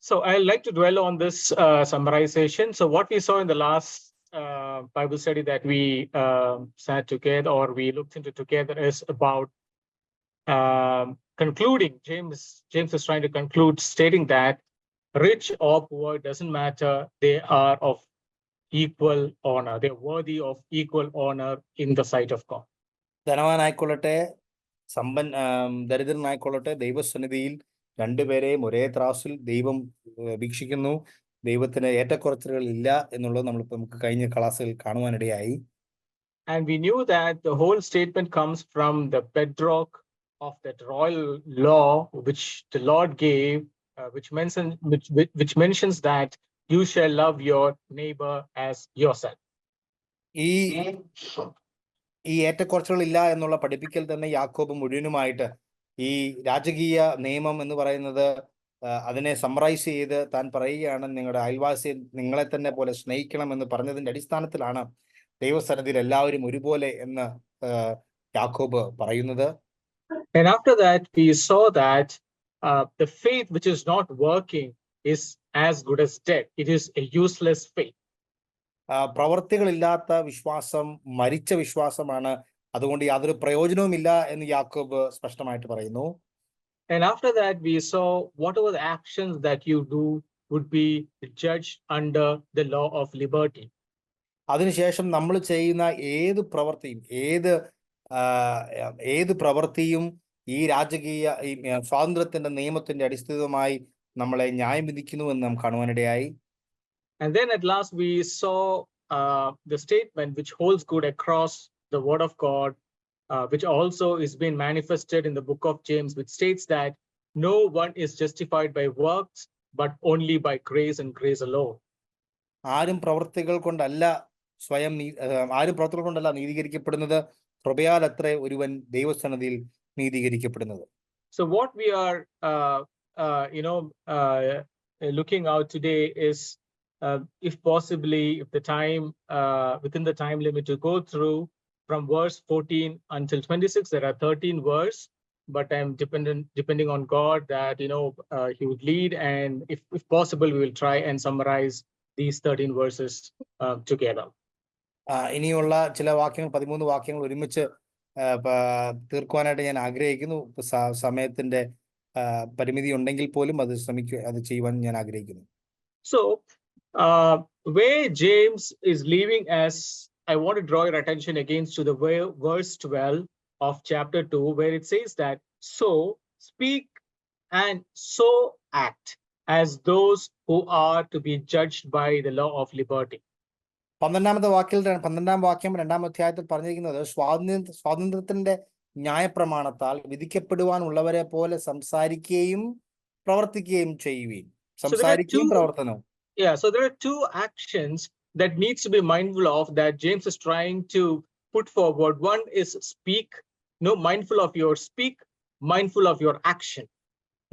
So I'd like to dwell on this summarization. So what we saw in the last Bible study that we sat together or we looked into together is about concluding. James is trying to conclude, stating that rich or poor doesn't matter. They are of equal honor. They're worthy of equal honor in the sight of God. ധനവാനായിക്കൊള്ളട്ടെ ദരിദ്രനായിക്കൊള്ളട്ടെ ദൈവസന്നിധിയിൽ രണ്ടുപേരെയും ഒരേ ത്രാസിൽ ദൈവം വീക്ഷിക്കുന്നു. ദൈവത്തിന് ഏറ്റക്കുറച്ചിലുകൾ ഇല്ല എന്നുള്ളത് നമുക്ക് കഴിഞ്ഞ ക്ലാസ്സിൽ കാണുവാനിടയായി. And we knew that the whole statement comes from the bedrock of that royal law which the Lord gave, which mentions that you shall love your neighbor as yourself. ഈ ഏറ്റക്കുറച്ചുകൾ ഇല്ല എന്നുള്ള പഠിപ്പിക്കൽ തന്നെ യാക്കോബ് മുഴുവനുമായിട്ട് ഈ രാജകീയ നിയമം എന്ന് പറയുന്നത് അതിനെ സമ്മറൈസ് ചെയ്ത് താൻ പറയുകയാണ്, നിങ്ങളുടെ അയൽവാസിയെ നിങ്ങളെ തന്നെ പോലെ സ്നേഹിക്കണം എന്ന് പറഞ്ഞതിന്റെ അടിസ്ഥാനത്തിലാണ് ദൈവസന്നിധിയിൽ എല്ലാവരും ഒരുപോലെ എന്ന് യാക്കോബ് പറയുന്നത്. And after that we saw that the faith which is not working is as good as dead. It is a useless faith. പ്രവർത്തികളില്ലാത്ത വിശ്വാസം മരിച്ച വിശ്വാസമാണ്, അതുകൊണ്ട് യാതൊരു പ്രയോജനവുമില്ല എന്ന് യാക്കോബ് സ്പഷ്ടമായിട്ട് പറയുന്നു. And after that we saw whatever the actions that you do would be judged under the law of liberty. അതിനുശേഷം നമ്മൾ ചെയ്യുന്ന ഏത് പ്രവൃത്തിയും ഈ രാജകീയ സ്വാതന്ത്ര്യത്തിന്റെ നിയമത്തിന്റെ അടിസ്ഥാനമായി നമ്മളെ ന്യായം വിധിക്കുന്നുവെന്ന് നാം കാണുവാനിടയായി. And then at last we saw the statement which holds good across the word of God, which also is being manifested in the book of James, which states that no one is justified by works, but only by grace and grace alone. ആരും പ്രവൃത്തികൾ കൊണ്ടല്ല നീതീകരിക്കപ്പെടുന്നത്, കൃപയാൽ അത്രേ ഒരുവൻ ദൈവസന്നിധിയിൽ നീതീകരിക്കപ്പെടുന്നത്. So what we are looking out today is if possibly, if the time within the time limit to go through from verse 14 until 26, there are 13 verses, but I'm depending on God that he would lead, and if possible we will try and summarize these 13 verses together. ഇനിയുള്ള ചില വാക്യങ്ങൾ 13 വാക്യങ്ങൾ ഒരുമിച്ച് തീർക്കുവാനായിട്ട് ഞാൻ ആഗ്രഹിക്കുന്നു. സമയത്തിന്റെ പരിമിതി ഉണ്ടെങ്കിൽ പോലും അത് ചെയ്യുവാൻ ഞാൻ ആഗ്രഹിക്കുന്നു. So where James is leaving us, I want to draw your attention again to the verse 12 of chapter 2, where it says that, so speak and so act as those who are to be judged by the law of liberty. 12ാം വാക്യം 2ാം അധ്യായത്തിൽ പറഞ്ഞിരിക്കുന്നത്, സ്വാതന്ത്ര്യത്തിന്റെ ന്യായപ്രമാണത്താൽ വിധിക്കപ്പെടുവാനുള്ളവരെ പോലെ സംസാരിക്കുകയും പ്രവർത്തിക്കുകയും ചെയ്യുവീൻ. സംസാരിക്കുകയും പ്രവർത്തനവും. Yeah, so there are two actions that needs to be mindful of that James is trying to put forward. One is speak, mindful of your speak, mindful of your action.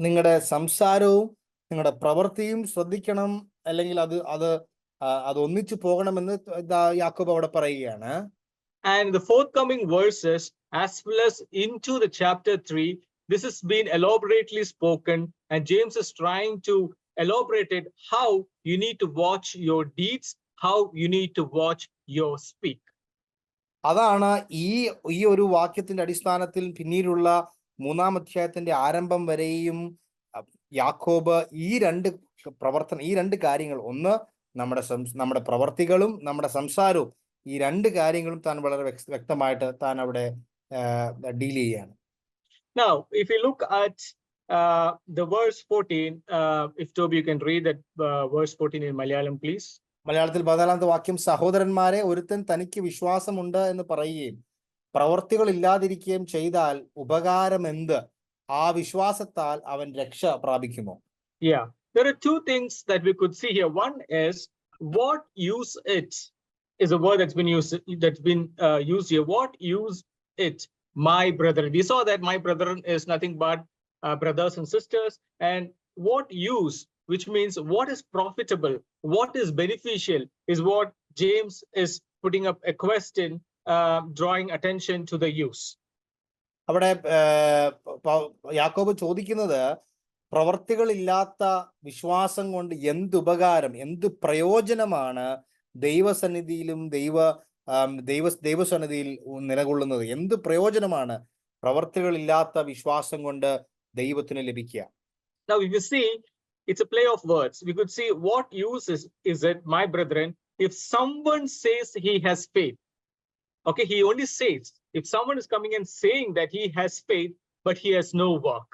നിങ്ങളുടെ സംസാരവും നിങ്ങളുടെ പ്രവൃത്തിയും ശ്രദ്ധിക്കണം, അല്ലെങ്കിൽ അത് ഒന്നിച്ചു പോകണമെന്ന് യാക്കോബ് അവിടെ പറയുകയാണ്. And the forthcoming verses as well as into the chapter 3, this has been elaborately spoken, and James is trying to elaborate it how you need to watch your deeds, how you need to watch your speak. അതാണ് ഈ ഒരു വാക്യത്തിന്റെ അടിസ്ഥാനത്തിൽ പിന്നീടുള്ള 3ാം അധ്യായത്തിന്റെ ആരംഭം വരെയും യാക്കോബ് ഈ രണ്ട് കാര്യങ്ങൾ, ഒന്ന് നമ്മുടെ പ്രവർത്തികളും നമ്മുടെ സംസാരവും, ഈ രണ്ട് കാര്യങ്ങളും താൻ വളരെ വ്യക്തമായിട്ട് താൻ അവിടെ ഡീൽ ചെയ്യാണ്. Now if you look at the verse 14, if Toby you can read that verse 14 in Malayalam please. മലയാളത്തിൽ 14ാമത്തെ വാക്യം, സഹോദരന്മാരെ, ഒരുത്തൻ തനിക്ക് വിശ്വാസമുണ്ട് എന്ന് പറയുകയും പ്രവർത്തികൾ ഇല്ലാതിരിക്കുകയും ചെയ്താൽ ഉപകാരം എന്ത്? ആ വിശ്വാസത്താൽ അവൻ രക്ഷ പ്രാപിക്കുമോ? Yeah, there are two things that we could see here. One is, what use it is a word that's been used here. What use it, my brethren? We saw that my brethren is nothing but brothers and sisters. And what use, which means what is profitable, what is beneficial, is what James is putting up a question, drawing attention to the use. അവിടെ യാക്കോബ് ചോദിക്കുന്നത്, പ്രവർത്തികളില്ലാത്ത വിശ്വാസം കൊണ്ട് എന്തുപകാരം, എന്ത് പ്രയോജനമാണ് ദൈവസന്നിധിയിലും ദൈവസന്നിധിയിൽ നിലകൊള്ളുന്നത്? എന്ത് പ്രയോജനമാണ് പ്രവർത്തികളില്ലാത്ത വിശ്വാസം കൊണ്ട് ദൈവത്തിന് ലഭിക്കുക? Now, if you see, it's a play of words. We could see what use is it, my brethren, if someone says he has faith. Okay, he only says. If someone is coming and saying that he has faith, but he has no work.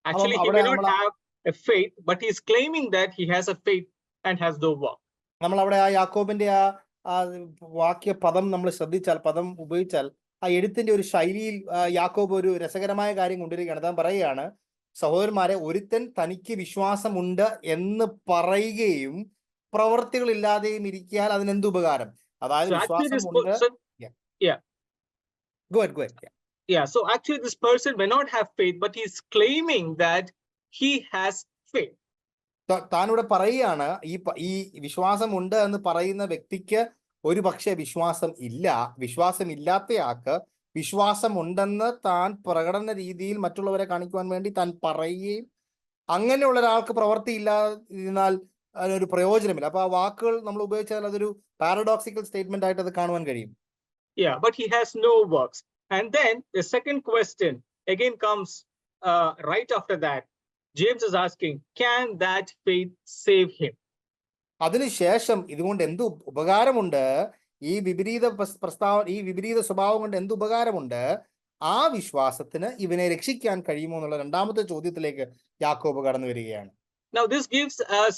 Actually, he may not have a faith, but he is claiming that he has a faith and has no work. നമ്മൾ അവിടെ ആ യാക്കോബിന്റെ ആ വാക്യ പദം നമ്മൾ ശ്രദ്ധിച്ചാൽ, പദം ഉപയോഗിച്ചാൽ, ആ എഴുത്തിന്റെ ഒരു ശൈലിയിൽ യാക്കോബ് ഒരു രസകരമായ കാര്യം കൊണ്ടുവരികയാണ്. താൻ പറയുകയാണ്, സഹോദരന്മാരെ, ഒരുത്തൻ തനിക്ക് വിശ്വാസമുണ്ട് എന്ന് പറയുകയും പ്രവർത്തികളില്ലാതെയും ഇരിക്കാൻ അതിനെന്ത് ഉപകാരം? അതായത് വിശ്വാസമുണ്ട്. Go ahead. Yeah, so actually this person may not have faith, but he is claiming that he has faith. താനിവിടെ പറയുകയാണ്, ഈ വിശ്വാസമുണ്ട് എന്ന് പറയുന്ന വ്യക്തിക്ക് ഒരു പക്ഷേ വിശ്വാസമില്ലാത്തയാൾക്ക് വിശ്വാസമുണ്ടെന്ന് താൻ പ്രകടന രീതിയിൽ മറ്റുള്ളവരെ കാണിക്കുവാൻ വേണ്ടി താൻ പറയുകയും, അങ്ങനെയുള്ള ഒരാൾക്ക് പ്രവൃത്തി ഇല്ലാതിരുന്നാൽ അതിനൊരു പ്രയോജനമില്ല. അപ്പൊ ആ വാക്കുകൾ നമ്മൾ ഉപയോഗിച്ചാൽ അതൊരു പാരഡോക്സിക്കൽ സ്റ്റേറ്റ്മെന്റ് ആയിട്ട് അത് കാണുവാൻ കഴിയും. Yeah, but he has no works. And then the second question again comes right after that. James is asking, can that faith save him? അതിനുശേഷം ഇതുകൊണ്ട് എന്ത് ഉപകാരമുണ്ട്? ഈ വിപരീത സ്വഭാവം കൊണ്ട് എന്ത് ഉപകാരമുണ്ട്? ആ വിശ്വാസത്തിന് ഇവനെ രക്ഷിക്കാൻ കഴിയുമോ എന്നുള്ള രണ്ടാമത്തെ ചോദ്യത്തിലേക്ക് യാക്കോബ് കടന്നു വരികയാണ്. Now this gives us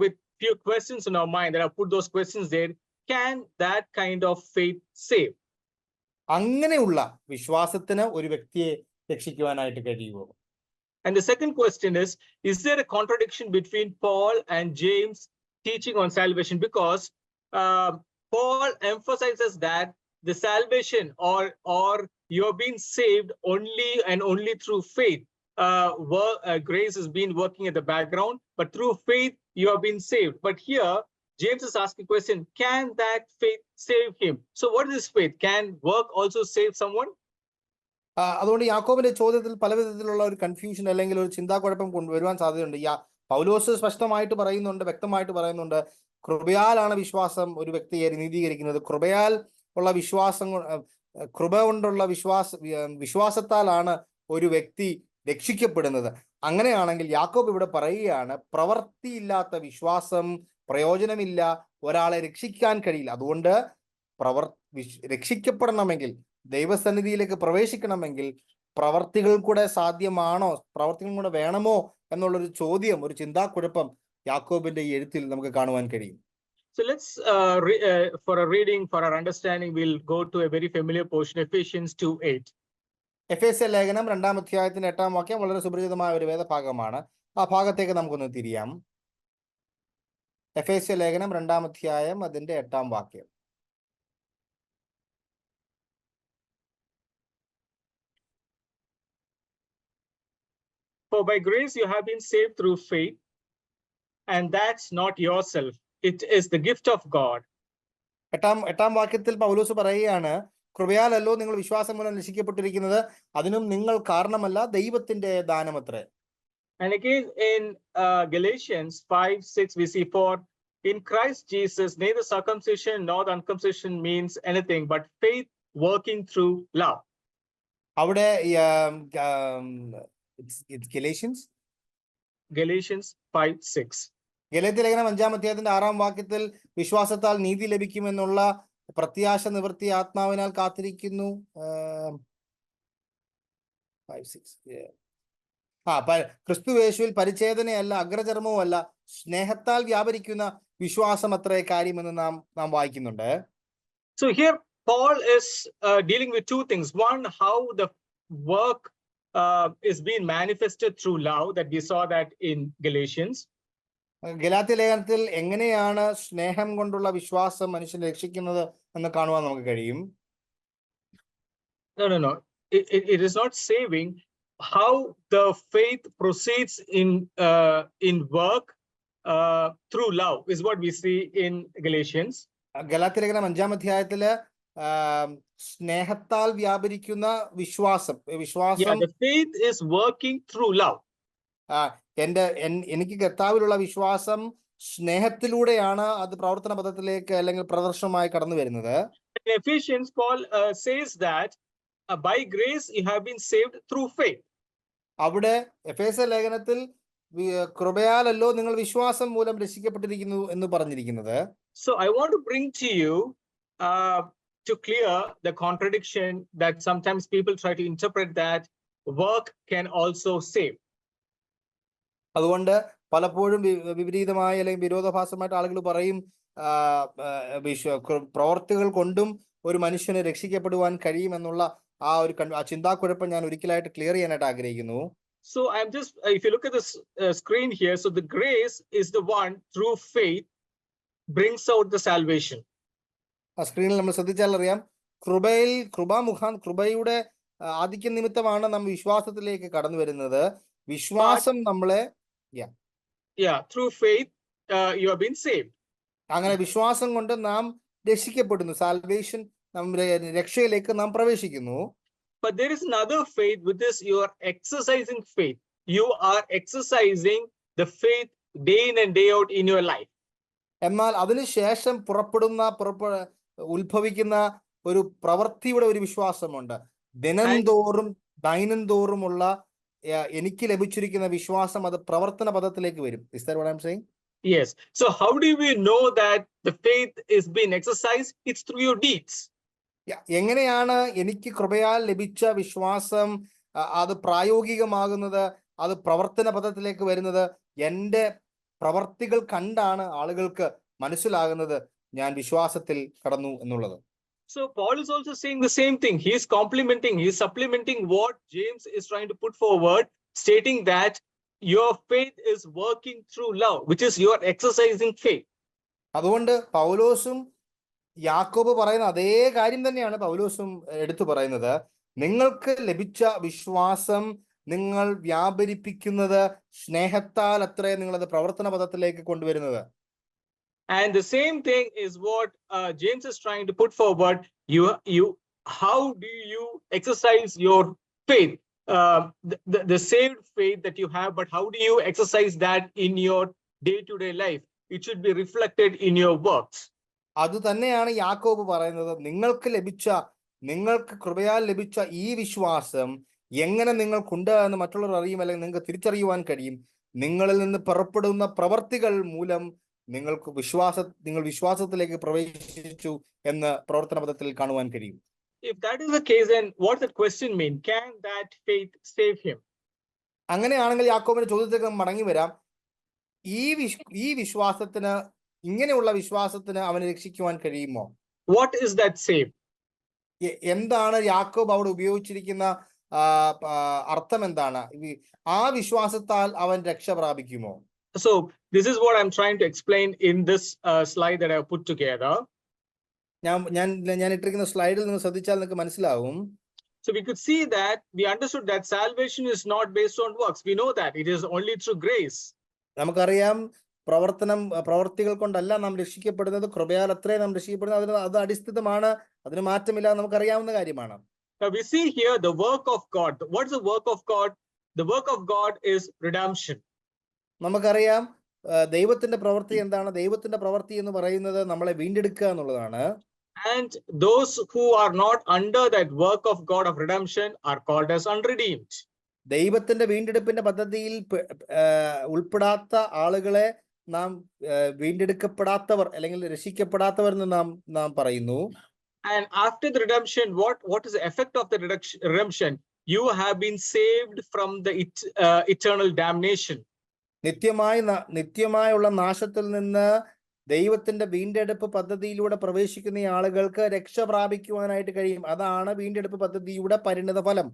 with few questions in our mind, that I put those questions there. Can that kind of faith save? അങ്ങനെയുള്ള വിശ്വാസത്തിന് ഒരു വ്യക്തിയെ രക്ഷിക്കുവാനായിട്ട് കഴിയുമോ? And the second question is there a contradiction between Paul and James teaching on salvation? Because Paul emphasizes that the salvation or you're being saved only and only through faith. Grace has been working at the background, but through faith you have been saved. But here James is asking a question, can that faith save him? So what is faith? Can work also save someone? അതുകൊണ്ട് യാക്കോബിന്റെ ചോദ്യത്തിൽ പല വിധത്തിലുള്ള ഒരു confusion അല്ലെങ്കിൽ ഒരു ചിന്താക്കുഴപ്പം കൊണ്ടുവരുവാൻ സാധ്യതയുണ്ട്. പൗലോസ് വ്യക്തമായിട്ട് പറയുന്നുണ്ട്, കൃപയാലാണ് വിശ്വാസം ഒരു വ്യക്തിയെ നീതീകരിക്കുന്നത്. കൃപയാൽ ഉള്ള കൃപ കൊണ്ടുള്ള വിശ്വാസത്താലാണ് ഒരു വ്യക്തി രക്ഷിക്കപ്പെടുന്നത്. അങ്ങനെയാണെങ്കിൽ യാക്കോബ് ഇവിടെ പറയുകയാണ്, പ്രവൃത്തിയില്ലാത്ത വിശ്വാസം പ്രയോജനമില്ല, ഒരാളെ രക്ഷിക്കാൻ കഴിയില്ല. അതുകൊണ്ട് രക്ഷിക്കപ്പെടണമെങ്കിൽ, ദൈവസന്നിധിയിലേക്ക് പ്രവേശിക്കണമെങ്കിൽ പ്രവർത്തികൾ കൂടെ സാധ്യമാണോ, പ്രവർത്തികൾ കൂടെ വേണമോ എന്നുള്ളൊരു ചോദ്യം, ഒരു ചിന്താക്കുഴപ്പം യാക്കോബിന്റെ ഈ എഴുത്തിൽ നമുക്ക് കാണുവാൻ കഴിയും. So let's for a reading, for our understanding, we'll go to a very familiar portion, Ephesians 2:8. എഫേസ്യ ലേഖനം 2-ാം അധ്യായത്തിന്റെ 8-ാം വാക്യം വളരെ സുപരിചിതമായ ഒരു വേദഭാഗമാണ്. ആ ഭാഗത്തേക്ക് നമുക്കൊന്ന് തിരിയാം. എഫേസ്യ ലേഖനം 2-ാം അധ്യായം അതിന്റെ 8-ാം വാക്യം. For by grace you have been saved through faith, and that's not yourself. It is the gift of God. 8-ാം വാക്യത്തിൽ പൗലോസ് പറയുകയാണ്, കൃപയാലല്ലോ നിങ്ങൾ വിശ്വാസം മൂലം രക്ഷിക്കപ്പെട്ടിരിക്കുന്നത്, അതിനും നിങ്ങൾ കാരണമല്ല, ദൈവത്തിന്റെ ദാനമത്രേ. And again in Galatians 5:6 we see, for in Christ Jesus neither circumcision nor uncircumcision means anything, but faith working through love. അവിടെ Galatians 5:6. ഗലാത്യ ലേഖനം 5-ാം അധ്യായത്തിന്റെ 6-ാം വാക്യത്തിൽ വിശ്വാസത്താൽ നീതി ലഭിക്കുമെന്നുള്ള പ്രത്യാശ നിവൃത്തി ആത്മാവിനാൽ കാത്തിരിക്കുന്നു. ക്രിസ്തുയേശുവിൽ പരിച്ഛേദനയല്ല, അഗ്രചർമ്മവും അല്ല, സ്നേഹത്താൽ വ്യാപരിക്കുന്ന വിശ്വാസം അത്രേ കാര്യമെന്ന് നാം വായിക്കുന്നുണ്ട്. So here Paul is dealing with two things. One, how the work is being manifested through love, that we saw that in Galatians. Galatia ലേഖനത്തിൽ എങ്ങനെയാണ് സ്നേഹം കൊണ്ടുള്ള വിശ്വാസം മനുഷ്യനെ രക്ഷിക്കുന്നത് എന്ന് കാണുവാൻ നമുക്ക് കഴിയും. No. It is not saving. How the faith proceeds in work through love is what we see in Galatians. Galatia ലേഖനം 5-ാം അധ്യായത്തില് സ്നേഹത്താൽ വ്യാപരിക്കുന്ന വിശ്വാസം. The faith is working through love. എനിക്ക് കർത്താവിലുള്ള വിശ്വാസം സ്നേഹത്തിലൂടെയാണ് അത് പ്രവർത്തന പദത്തിലേക്ക് അല്ലെങ്കിൽ പ്രദർശനമായി കടന്നു വരുന്നത്. In Ephesians, Paul says that by grace you have been saved through faith. അവിടെ എഫേസ്യ ലേഖനത്തിൽ കൃപയാലല്ലോ നിങ്ങൾ വിശ്വാസം മൂലം രക്ഷിക്കപ്പെട്ടിരിക്കുന്നു എന്ന് പറഞ്ഞിരിക്കുന്നത്. So I want to bring to you to clear the contradiction that sometimes people try to interpret that work can also save. അതുകൊണ്ട് പലപ്പോഴും വിപരീതമായ അല്ലെങ്കിൽ വിരോധാഭാസമായിട്ട് ആളുകൾ പറയും പ്രവർത്തികൾ കൊണ്ടും ഒരു മനുഷ്യന് രക്ഷിക്കപ്പെടുവാൻ കഴിയുമെന്നുള്ള ആ ഒരു ചിന്താക്കുഴപ്പം ഞാൻ ഒരിക്കലായിട്ട് ക്ലിയർ ചെയ്യാനായിട്ട് ആഗ്രഹിക്കുന്നു. So I'm just, if you look at this screen here, so the grace is the one through faith brings out the salvation. ആ സ്ക്രീനിൽ നമ്മൾ ശ്രദ്ധിച്ചാൽ അറിയാം, കൃപയുടെ ആധിക്യ നിമിത്തമാണ് നാം വിശ്വാസത്തിലേക്ക് കടന്നു വരുന്നത്. വിശ്വാസം നമ്മളെ through faith you have been saved. അങ്ങനെ വിശ്വാസം കൊണ്ട് നാം രക്ഷിക്കപ്പെടുന്നു. സാൽവേഷൻ, രക്ഷയിലേക്ക് നാം പ്രവേശിക്കുന്നു. But there is another faith, which is you are exercising faith. You are exercising the faith day in and day out in your life. എന്നാൽ അതിനുശേഷം ഉത്ഭവിക്കുന്ന ഒരു പ്രവൃത്തിയുടെ ഒരു വിശ്വാസമുണ്ട്. ദൈനംതോറുമുള്ള എനിക്ക് ലഭിച്ചിരിക്കുന്ന വിശ്വാസം അത് പ്രവർത്തന പദത്തിലേക്ക് വരും. Is that what I'm saying? Yes. So how do we know that the faith is being exercised? It's through your deeds. എങ്ങനെയാണ് എനിക്ക് കൃപയാൽ ലഭിച്ച വിശ്വാസം അത് പ്രായോഗികമാകുന്നത്, അത് പ്രവർത്തന പദത്തിലേക്ക് വരുന്നത്? എൻ്റെ പ്രവർത്തികൾ കണ്ടാണ് ആളുകൾക്ക് മനസ്സിലാകുന്നത് ഞാൻ വിശ്വാസത്തിൽ കടന്നു എന്നുള്ളത്. So Paul is also saying the same thing. He is complementing, he is supplementing what James is trying to put forward, stating that your faith is working through love, which is you are exercising faith. അതുകൊണ്ട് പൗലോസും യാക്കോബ് പറയുന്ന അതേ കാര്യം തന്നെയാണ് പൗലോസും എടുത്തു പറയുന്നത്. നിങ്ങൾക്ക് ലഭിച്ച വിശ്വാസം നിങ്ങൾ വ്യാപരിപ്പിക്കുന്നത് സ്നേഹത്താൽ അത്രേ നിങ്ങളത് പ്രവർത്തന പദത്തിലേക്ക് കൊണ്ടുവരുന്നത്. And the same thing is what James is trying to put forward. How do you exercise your faith, the saved faith that you have, but how do you exercise that in your day-to-day life? It should be reflected in your works. അത് തന്നെയാണ് യാക്കോബ് പറയുന്നത്. നിങ്ങൾക്ക് കൃപയാൽ ലഭിച്ച ഈ വിശ്വാസം എങ്ങനെ നിങ്ങൾക്കുണ്ട് എന്ന് മറ്റുള്ളവർ അറിയും, അല്ലെങ്കിൽ നിങ്ങൾക്ക് തിരിച്ചറിയുവാൻ കഴിയും. നിങ്ങളിൽ നിന്ന് പുറപ്പെടുന്ന പ്രവർത്തികൾ മൂലം നിങ്ങൾ വിശ്വാസത്തിലേക്ക് പ്രവേശിച്ചു എന്ന് പ്രവർത്തന പദത്തിൽ കാണുവാൻ കഴിയും. If that is the case, then what does the question mean? Can that faith save him? അങ്ങനെയാണെങ്കിൽ യാക്കോബിന്റെ ചോദ്യത്തിലേക്ക് മടങ്ങി വരാം. ഈ വിശ്വാസത്തിന്, ഇങ്ങനെയുള്ള വിശ്വാസത്തിന് അവനെ രക്ഷിക്കുവാൻ കഴിയുമോ? What is that save? എന്താണ് യാക്കോബ് അവിടെ ഉപയോഗിച്ചിരിക്കുന്ന അർത്ഥം എന്താണ്? ആ വിശ്വാസത്താൽ അവൻ രക്ഷ പ്രാപിക്കുമോ? So this is what I'm trying to explain in this slide that I have put together. ഞാൻ ഇട്ടിരിക്കുന്ന സ്ലൈഡിൽ നിങ്ങൾ ശ്രദ്ധിച്ചാൽ നിങ്ങൾക്ക് മനസ്സിലാവും. So we could see that we understood that salvation is not based on works. We know that it is only through grace. നമുക്കറിയാം പ്രവർത്തികൾ കൊണ്ടല്ല നാം രക്ഷിക്കപ്പെടുന്നത്, കൃപയാൽ അത്രേ നാം രക്ഷിക്കപ്പെടുന്നത്. അത് അടിസ്ഥിതമാണ്, അതിന് മാറ്റമില്ല, നമുക്കറിയാവുന്ന കാര്യമാണ്. Now we see here the work of God. What is the work of God? The work of God is redemption. നമുക്കറിയാം ദൈവത്തിന്റെ പ്രവൃത്തി എന്താണ്. ദൈവത്തിന്റെ പ്രവൃത്തി എന്ന് പറയുന്നത് നമ്മളെ വീണ്ടെടുക്കുക എന്നുള്ളതാണ്. And those who are not under that work of God of redemption are called as unredeemed. ദൈവത്തിന്റെ വീണ്ടെടുപ്പിന്റെ പദ്ധതിയിൽ ഉൾപ്പെടാത്ത ആളുകളെ നാം വീണ്ടെടുക്കപ്പെടാത്തവർ അല്ലെങ്കിൽ രക്ഷിക്കപ്പെടാത്തവർ എന്ന് നാം പറയുന്നു. And after the redemption, what is the effect of the redemption? You have been saved from the eternal damnation. നിത്യമായുള്ള നാശത്തിൽ നിന്ന് ദൈവത്തിന്റെ വീണ്ടെടുപ്പ് പദ്ധതിയിലൂടെ പ്രവേശിക്കുന്ന ആളുകൾക്ക് രക്ഷ പ്രാപിക്കുവാനായിട്ട് കഴിയും. അതാണ് വീണ്ടെടുപ്പ് പദ്ധതിയുടെ പരിണിത ഫലം.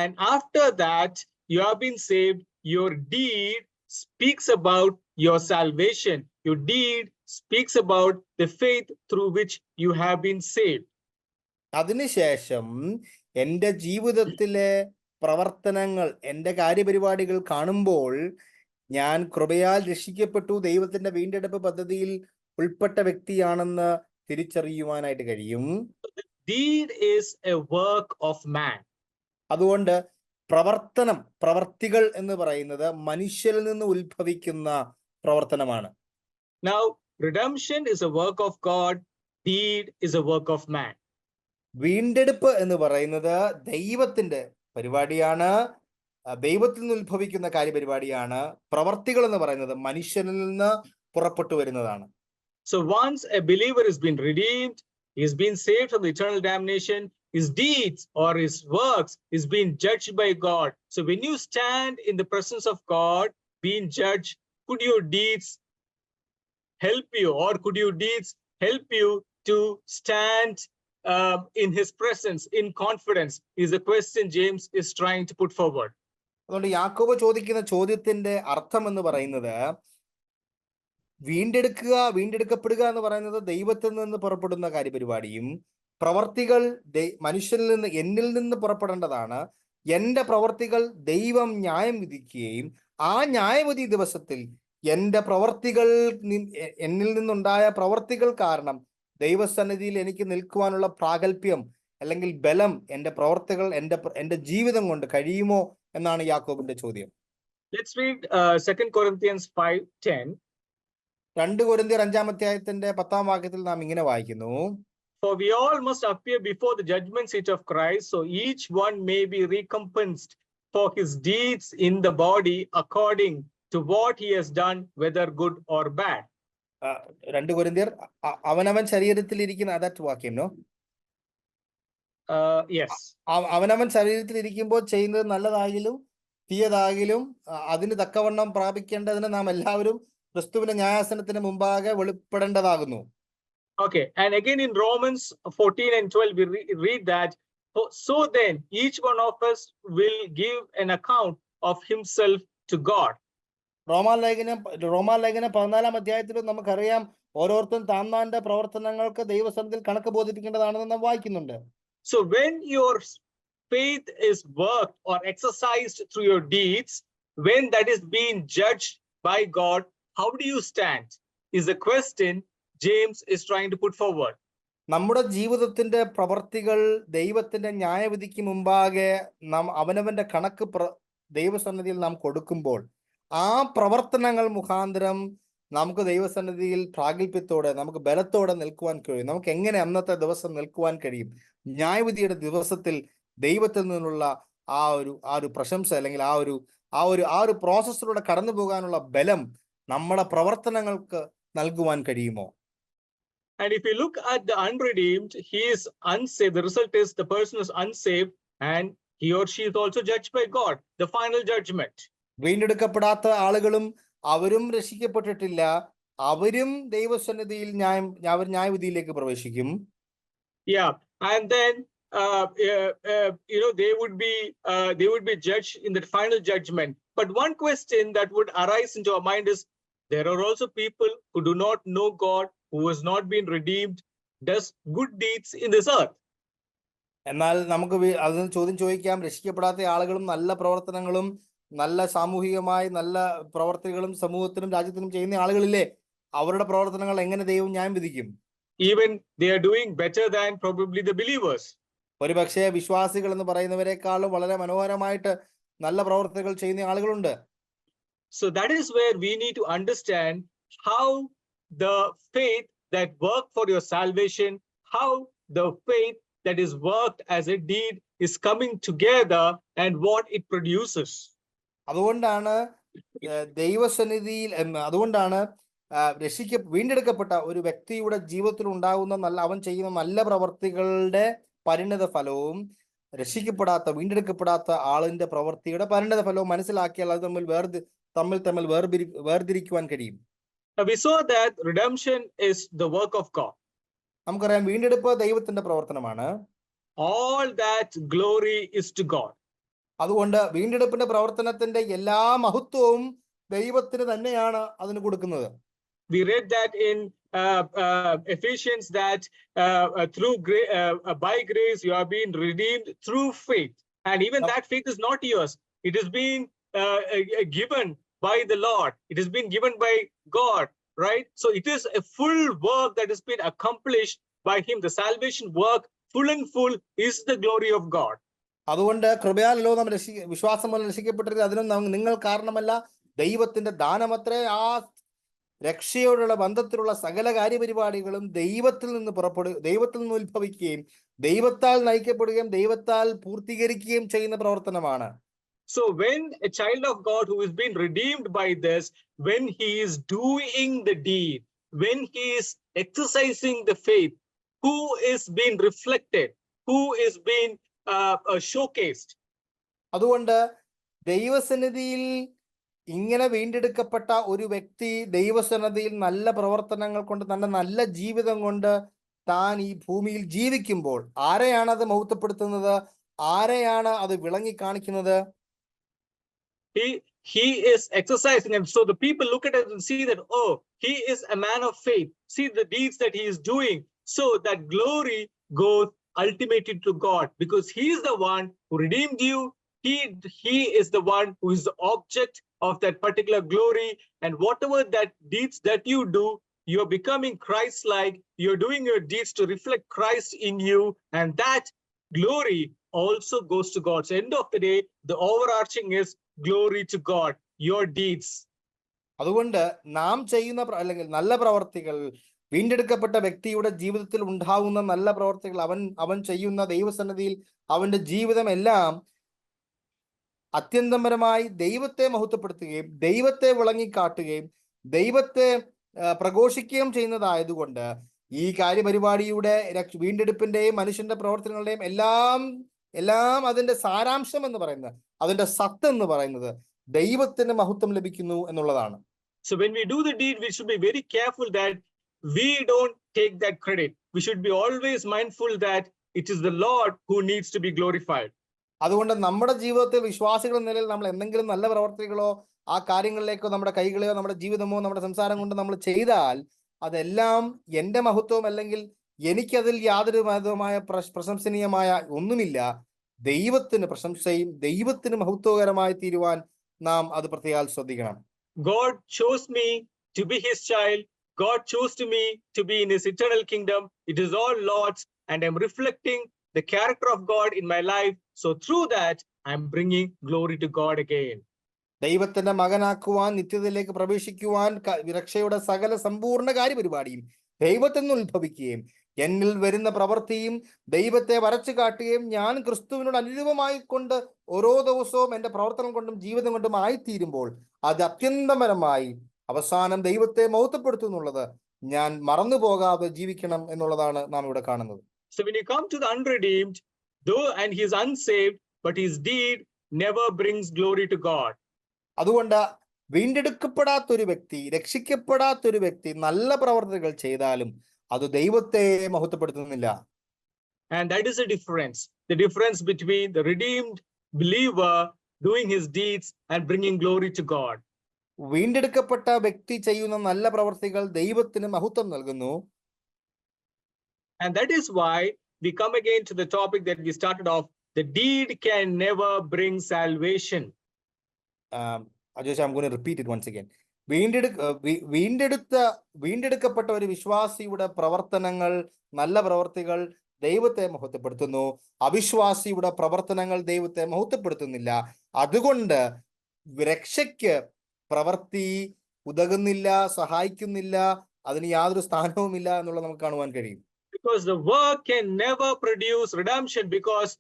And after that you have been saved, your deed speaks about your salvation. Your deed speaks about the faith through which you have been saved. അതിനുശേഷം എൻ്റെ ജീവിതത്തിലെ പ്രവർത്തനങ്ങൾ, എൻ്റെ കാര്യപരിപാടികൾ കാണുമ്പോൾ ഞാൻ കൃപയാൽ രക്ഷിക്കപ്പെട്ടു, ദൈവത്തിന്റെ വീണ്ടെടുപ്പ് പദ്ധതിയിൽ ഉൾപ്പെട്ട വ്യക്തിയാണെന്ന് തിരിച്ചറിയുവാനായിട്ട് കഴിയും. Deed is a work of man. അതുകൊണ്ട് പ്രവർത്തികൾ എന്ന് പറയുന്നത് മനുഷ്യരിൽ നിന്ന് ഉത്ഭവിക്കുന്ന പ്രവർത്തനമാണ്. Now, redemption is a work of God, deed is a work of man. വീണ്ടെടുപ്പ് എന്ന് പറയുന്നത് ദൈവത്തിന്റെ പരിപാടിയാണ്, ദൈവത്തിൽ നിന്ന് ഉത്ഭവിക്കുന്ന കാര്യപരിപാടിയാണ്. പ്രവർത്തികൾ എന്ന് പറയുന്നത് മനുഷ്യനിൽ നിന്ന് പുറപ്പെട്ടു വരുന്നതാണ്. So once a believer has been redeemed, he has been saved from the eternal damnation, his deeds or his works is being judged by God. So when you stand in the presence of God being judged, could your deeds help you, or could your deeds help you to stand in his presence in confidence, is the question James is trying to put forward. അതുകൊണ്ട് യാക്കോബ് ചോദിക്കുന്ന ചോദ്യത്തിന്റെ അർത്ഥം എന്ന് പറയുന്നത്, വീണ്ടെടുക്കപ്പെടുക എന്ന് പറയുന്നത് ദൈവത്തിൽ നിന്ന് പുറപ്പെടുന്ന കാര്യപരിപാടിയും പ്രവർത്തികൾ മനുഷ്യനിൽ നിന്ന്, എന്നിൽ നിന്ന് പുറപ്പെടേണ്ടതാണ്. എന്റെ പ്രവർത്തികൾ ദൈവം ന്യായം വിധിക്കുകയും ആ ന്യായവിധി ദിവസത്തിൽ എന്റെ പ്രവർത്തികൾ, എന്നിൽ നിന്നുണ്ടായ പ്രവർത്തികൾ കാരണം ദൈവസന്നിധിയിൽ എനിക്ക് നിൽക്കുവാനുള്ള പ്രാഗൽഭ്യം അല്ലെങ്കിൽ ബലം എന്റെ പ്രവർത്തികൾ എന്റെ ജീവിതം കൊണ്ട് കഴിയുമോ എന്നാണ് യാക്കോബിന്റെ ചോദ്യം. Let's read 2 Corinthians 5:10. 2 കൊരിന്ത്യർ 5-ാം അധ്യായത്തിന്റെ 10-ാം വാക്യത്തിൽ നാം ഇങ്ങനെ വായിക്കുന്നു: For we all must appear before the judgment seat of Christ, so each one may be recompensed for his deeds in the body according to what he has done, whether good or bad. 2 കൊരിന്ത്യർ അവനവൻ ശരീരത്തിൽ ഇരിക്കുന്ന അതാ വാക്യം, no? Yes. അവനവൻ ശരീരത്തിൽ ഇരിക്കുമ്പോൾ ചെയ്യുന്നത് നല്ലതാകിലും തീയതാകിലും അതിന് തക്കവണ്ണം പ്രാപിക്കേണ്ടതിന് നാം എല്ലാവരും ക്രിസ്തുവിന്റെ ന്യായാസനത്തിന് മുമ്പാകെ വെളിപ്പെടേണ്ടതാകുന്നു. Okay, and again in Romans 14:12 we read that, so then each one of us will give an account of himself to God. റോമാലേഖനം 14-ാം അധ്യായത്തിലും നമുക്കറിയാം, ഓരോരുത്തരും താന്താന്റെ പ്രവർത്തനങ്ങൾക്ക് ദൈവസന്നിധിയിൽ കണക്ക് ബോധിപ്പിക്കേണ്ടതാണെന്ന് നാം വായിക്കുന്നുണ്ട്. So when your faith is worked or exercised through your deeds, when that is being judged by God, how do you stand? Is the question James is trying to put forward. നമ്മുടെ ജീവിതത്തിന്റെ പ്രവർത്തികൾ ദൈവത്തിന്റെ ന്യായവിധിക്ക് മുമ്പാകെ നാം അവനവന്റെ കണക്ക് ദൈവസന്നിധിയിൽ നാം കൊടുക്കുമ്പോൾ, ആ പ്രവർത്തനങ്ങൾ മുഖാന്തരം നമുക്ക് ദൈവസന്നിധിയിൽ പ്രാഗൽഭ്യത്തോടെ, നമുക്ക് ബലത്തോടെ നിൽക്കുവാൻ കഴിയും. നമുക്ക് എങ്ങനെ അന്നത്തെ ദിവസം നിൽക്കുവാൻ കഴിയും? ന്യായവിധിയുടെ ദിവസത്തിൽ ദൈവത്തിൽ നിന്നുള്ള ആ ഒരു പ്രശംസ അല്ലെങ്കിൽ ആ ഒരു പ്രോസസ്സിലൂടെ കടന്നു പോകാനുള്ള ബലം നമ്മുടെ പ്രവർത്തനങ്ങൾക്ക് നൽകുവാൻ കഴിയുമോ? And if you look at the unredeemed, he is unsaved. The result is the person is unsaved and he or she is also judged by God, the final judgment. വീണ്ടെടുക്കപ്പെടാത്ത ആളുകളും അവരും രക്ഷിക്കപ്പെട്ടിട്ടില്ല, അവരും ദൈവസന്നിധിയിൽ ന്യായവിധിയിലേക്ക് പ്രവേശിക്കും. Yeah, and then they would be judged in the final judgment. But one question that would arise into our mind is, there are also people who do not know God, who has not been redeemed, does good deeds in this earth. എന്നാൽ നമുക്ക് അതിന് ചോദ്യം ചോദിക്കാം, രക്ഷിക്കപ്പെടാത്ത ആളുകളും നല്ല പ്രവർത്തനങ്ങളും നല്ല സാമൂഹികമായി നല്ല പ്രവർത്തികളും സമൂഹത്തിനും രാജ്യത്തിനും ചെയ്യുന്ന ആളുകളില്ലേ? അവരുടെ പ്രവർത്തനങ്ങൾ എങ്ങനെ ദൈവം ന്യായം വിധിക്കും? Even they are doing better than probably the believers. ഒരുപക്ഷെ വിശ്വാസികൾ എന്ന് പറയുന്നവരെക്കാളും വളരെ മനോഹരമായിട്ട് നല്ല പ്രവർത്തികൾ ചെയ്യുന്ന ആളുകളുണ്ട്. So that is where we need to understand how the faith that worked for your salvation, how the faith that is worked as a deed is coming together and what it produces. അതുകൊണ്ടാണ് വീണ്ടെടുക്കപ്പെട്ട ഒരു വ്യക്തിയുടെ ജീവിതത്തിൽ ഉണ്ടാകുന്ന അവൻ ചെയ്യുന്ന നല്ല പ്രവർത്തികളുടെ പരിണിത ഫലവും വീണ്ടെടുക്കപ്പെടാത്ത ആളിന്റെ പ്രവൃത്തിയുടെ പരിണിത ഫലവും മനസ്സിലാക്കിയാൽ അത് തമ്മിൽ വേർതിരിക്കുവാൻ കഴിയും. We saw that redemption is the work of God. നമുക്കറിയാം വീണ്ടെടുപ്പ് ദൈവത്തിന്റെ പ്രവർത്തനമാണ്. All that glory is to God. അതുകൊണ്ട് വീണ്ടെടുപ്പിന്റെ പ്രവർത്തനത്തിന്റെ എല്ലാ മഹത്വവും ദൈവത്തിന് തന്നെയാണ് അതിന് കൊടുക്കുന്നത്. We read that in Ephesians that by grace you are being redeemed through faith, and even that faith is not yours. It is being given by the Lord. It has been given by God, right? So it is a full work that has been accomplished by him. The salvation work, full and full, is the glory of God. അതുകൊണ്ട് കൃപയാലല്ലോ നാം വിശ്വാസം മൂലം രക്ഷിക്കപ്പെട്ടിരിക്കുന്നത്, അതിനും നിങ്ങൾ കാരണമല്ല, ദൈവത്തിന്റെ ദാനമത്രേ. ആ രക്ഷയോടുള്ള ബന്ധത്തിലുള്ള സകല കാര്യപരിപാടികളും ദൈവത്തിൽ നിന്ന് ഉത്ഭവിക്കുകയും ദൈവത്താൽ നയിക്കപ്പെടുകയും ദൈവത്താൽ പൂർത്തീകരിക്കുകയും ചെയ്യുന്ന പ്രവർത്തനമാണ്. So when a child of God who is being redeemed by this, when he is doing the deed, when he is exercising the faith, who is being reflected, who is being showcased? അതുകൊണ്ട് ദൈവസന്നിധിയിൽ ഇങ്ങനെ വീണ്ടെടുക്കപ്പെട്ട ഒരു വ്യക്തി ദൈവസന്നിധിയിൽ നല്ല പ്രവർത്തനങ്ങൾ കൊണ്ട്, തന്റെ നല്ല ജീവിതം കൊണ്ട് താൻ ഈ ഭൂമിയിൽ ജീവിക്കുമ്പോൾ ആരെയാണ് അത് മഹത്വപ്പെടുത്തുന്നത്? ആരെയാണ് അത് വിളങ്ങി കാണിക്കുന്നത്? He is exercising, and so the people look at it and see that, oh, he is a man of faith. See the deeds that he is doing, so that glory goes ultimately to God, because he is the one who redeemed you. He is the one who is the object of that particular glory, and whatever that deeds that you do, you're becoming Christ-like. You're doing your deeds to reflect Christ in you, and that glory also goes to God. So end of the day, the overarching is glory to God, your deeds. അതുകൊണ്ട് നാം ചെയ്യുന്ന അല്ലെങ്കിൽ നല്ല പ്രവർത്തികൾ, വീണ്ടെടുക്കപ്പെട്ട വ്യക്തിയുടെ ജീവിതത്തിൽ ഉണ്ടാവുന്ന നല്ല പ്രവർത്തികൾ, അവൻ ചെയ്യുന്ന ദൈവസന്നിധിയിൽ അവന്റെ ജീവിതം എല്ലാം അത്യന്തപരമായി ദൈവത്തെ മഹത്വപ്പെടുത്തുകയും ദൈവത്തെ വിളങ്ങിക്കാട്ടുകയും ദൈവത്തെ പ്രഘോഷിക്കുകയും ചെയ്യുന്നതായതുകൊണ്ട് ഈ കാര്യപരിപാടിയുടെ വീണ്ടെടുപ്പിന്റെയും മനുഷ്യന്റെ പ്രവർത്തനങ്ങളുടെയും എല്ലാം അതിന്റെ സാരാംശം എന്ന് പറയുന്നത്, അതിന്റെ സത്ത് എന്ന് പറയുന്നത് ദൈവത്തിന് മഹത്വം ലഭിക്കുന്നു എന്നുള്ളതാണ്. So when we do the deed, we should be very careful that we don't take that credit. We should be always mindful that it is the Lord who needs to be glorified. അതുകൊണ്ട് നമ്മുടെ ജീവിതത്തിൽ വിശ്വാസികൾ എന്ന നിലയിൽ നമ്മൾ എന്തെങ്കിലും നല്ല പ്രവർത്തികളോ ആ കാര്യങ്ങളിലേക്കോ നമ്മുടെ കൈകളെയോ നമ്മുടെ ജീവിതമോ നമ്മുടെ സംസാരം കൊണ്ട് നമ്മൾ ചെയ്താൽ അതെല്ലാം എന്റെ മഹത്വം അല്ലെങ്കിൽ എനിക്കതിൽ യാതൊരു വിധമായ പ്രശംസനീയമായ ഒന്നുമില്ല. ദൈവത്തിന് പ്രശംസയും ദൈവത്തിന് മഹത്വകരമായി തീരുവാൻ നാം അത് പ്രത്യേകം ശ്രദ്ധിക്കണം. God chose me to be his child. God chose me to be in his eternal kingdom. It is all Lord's, and I'm reflecting the character of God in my life. So through that, I'm bringing glory to God again. ദൈവത്തിന്റെ മകനാക്കുവാൻ, നിത്യതയിലേക്ക് പ്രവേശിക്കുവാൻ രക്ഷയുടെ സകല സമ്പൂർണ്ണ കാര്യപരിപാടിയും ദൈവത്തിൽ നിന്ന് ഉത്ഭവിക്കുകയും എന്നിൽ വരുന്ന പ്രവൃത്തിയും ദൈവത്തെ വരച്ചു കാട്ടുകയും ഞാൻ ക്രിസ്തുവിനോട് അനുരൂപമായി കൊണ്ട് ഓരോ ദിവസവും എന്റെ പ്രവർത്തനം കൊണ്ടും ജീവിതം കൊണ്ടും ആയിത്തീരുമ്പോൾ അത് അത്യന്തപരമായി അവസാനം ദൈവത്തെ മഹത്വപ്പെടുത്തുന്നുള്ളത് ഞാൻ മറന്നു പോകാതെ ജീവിക്കണം എന്നുള്ളതാണ് നാം ഇവിടെ കാണുന്നത്. So when you come to the unredeemed, though and he is unsaved, but his deed never brings glory to God. അതുകൊണ്ട് വീണ്ടെടുക്കപ്പെടാത്തൊരു വ്യക്തി, രക്ഷിക്കപ്പെടാത്തൊരു വ്യക്തി നല്ല പ്രവർത്തികൾ ചെയ്താലും അത് ദൈവത്തെ മഹത്വപ്പെടുത്തുന്നില്ല. And that is the difference between the redeemed believer doing his deeds and bringing glory to God. വീണ്ടെടുക്കപ്പെട്ട വ്യക്തി ചെയ്യുന്ന നല്ല പ്രവർത്തികൾ ദൈവത്തിന് മഹത്വം നൽകുന്നു. And that is why we come again to the topic that we started off. The deed can never bring salvation. I'm going to repeat it once again. വീണ്ടെടുക്കപ്പെട്ട ഒരു വിശ്വാസിയുടെ പ്രവർത്തനങ്ങൾ, നല്ല പ്രവർത്തികൾ ദൈവത്തെ മഹത്വപ്പെടുത്തുന്നു. അവിശ്വാസിയുടെ പ്രവർത്തനങ്ങൾ ദൈവത്തെ മഹത്വപ്പെടുത്തുന്നില്ല. അതുകൊണ്ട് രക്ഷയ്ക്ക് പ്രവൃത്തി ഉതകുന്നില്ല, സഹായിക്കുന്നില്ല, അതിന് യാതൊരു സ്ഥാനവുമില്ല എന്നുള്ളത് നമുക്ക് കാണുവാൻ കഴിയും. Because the work can never produce redemption, because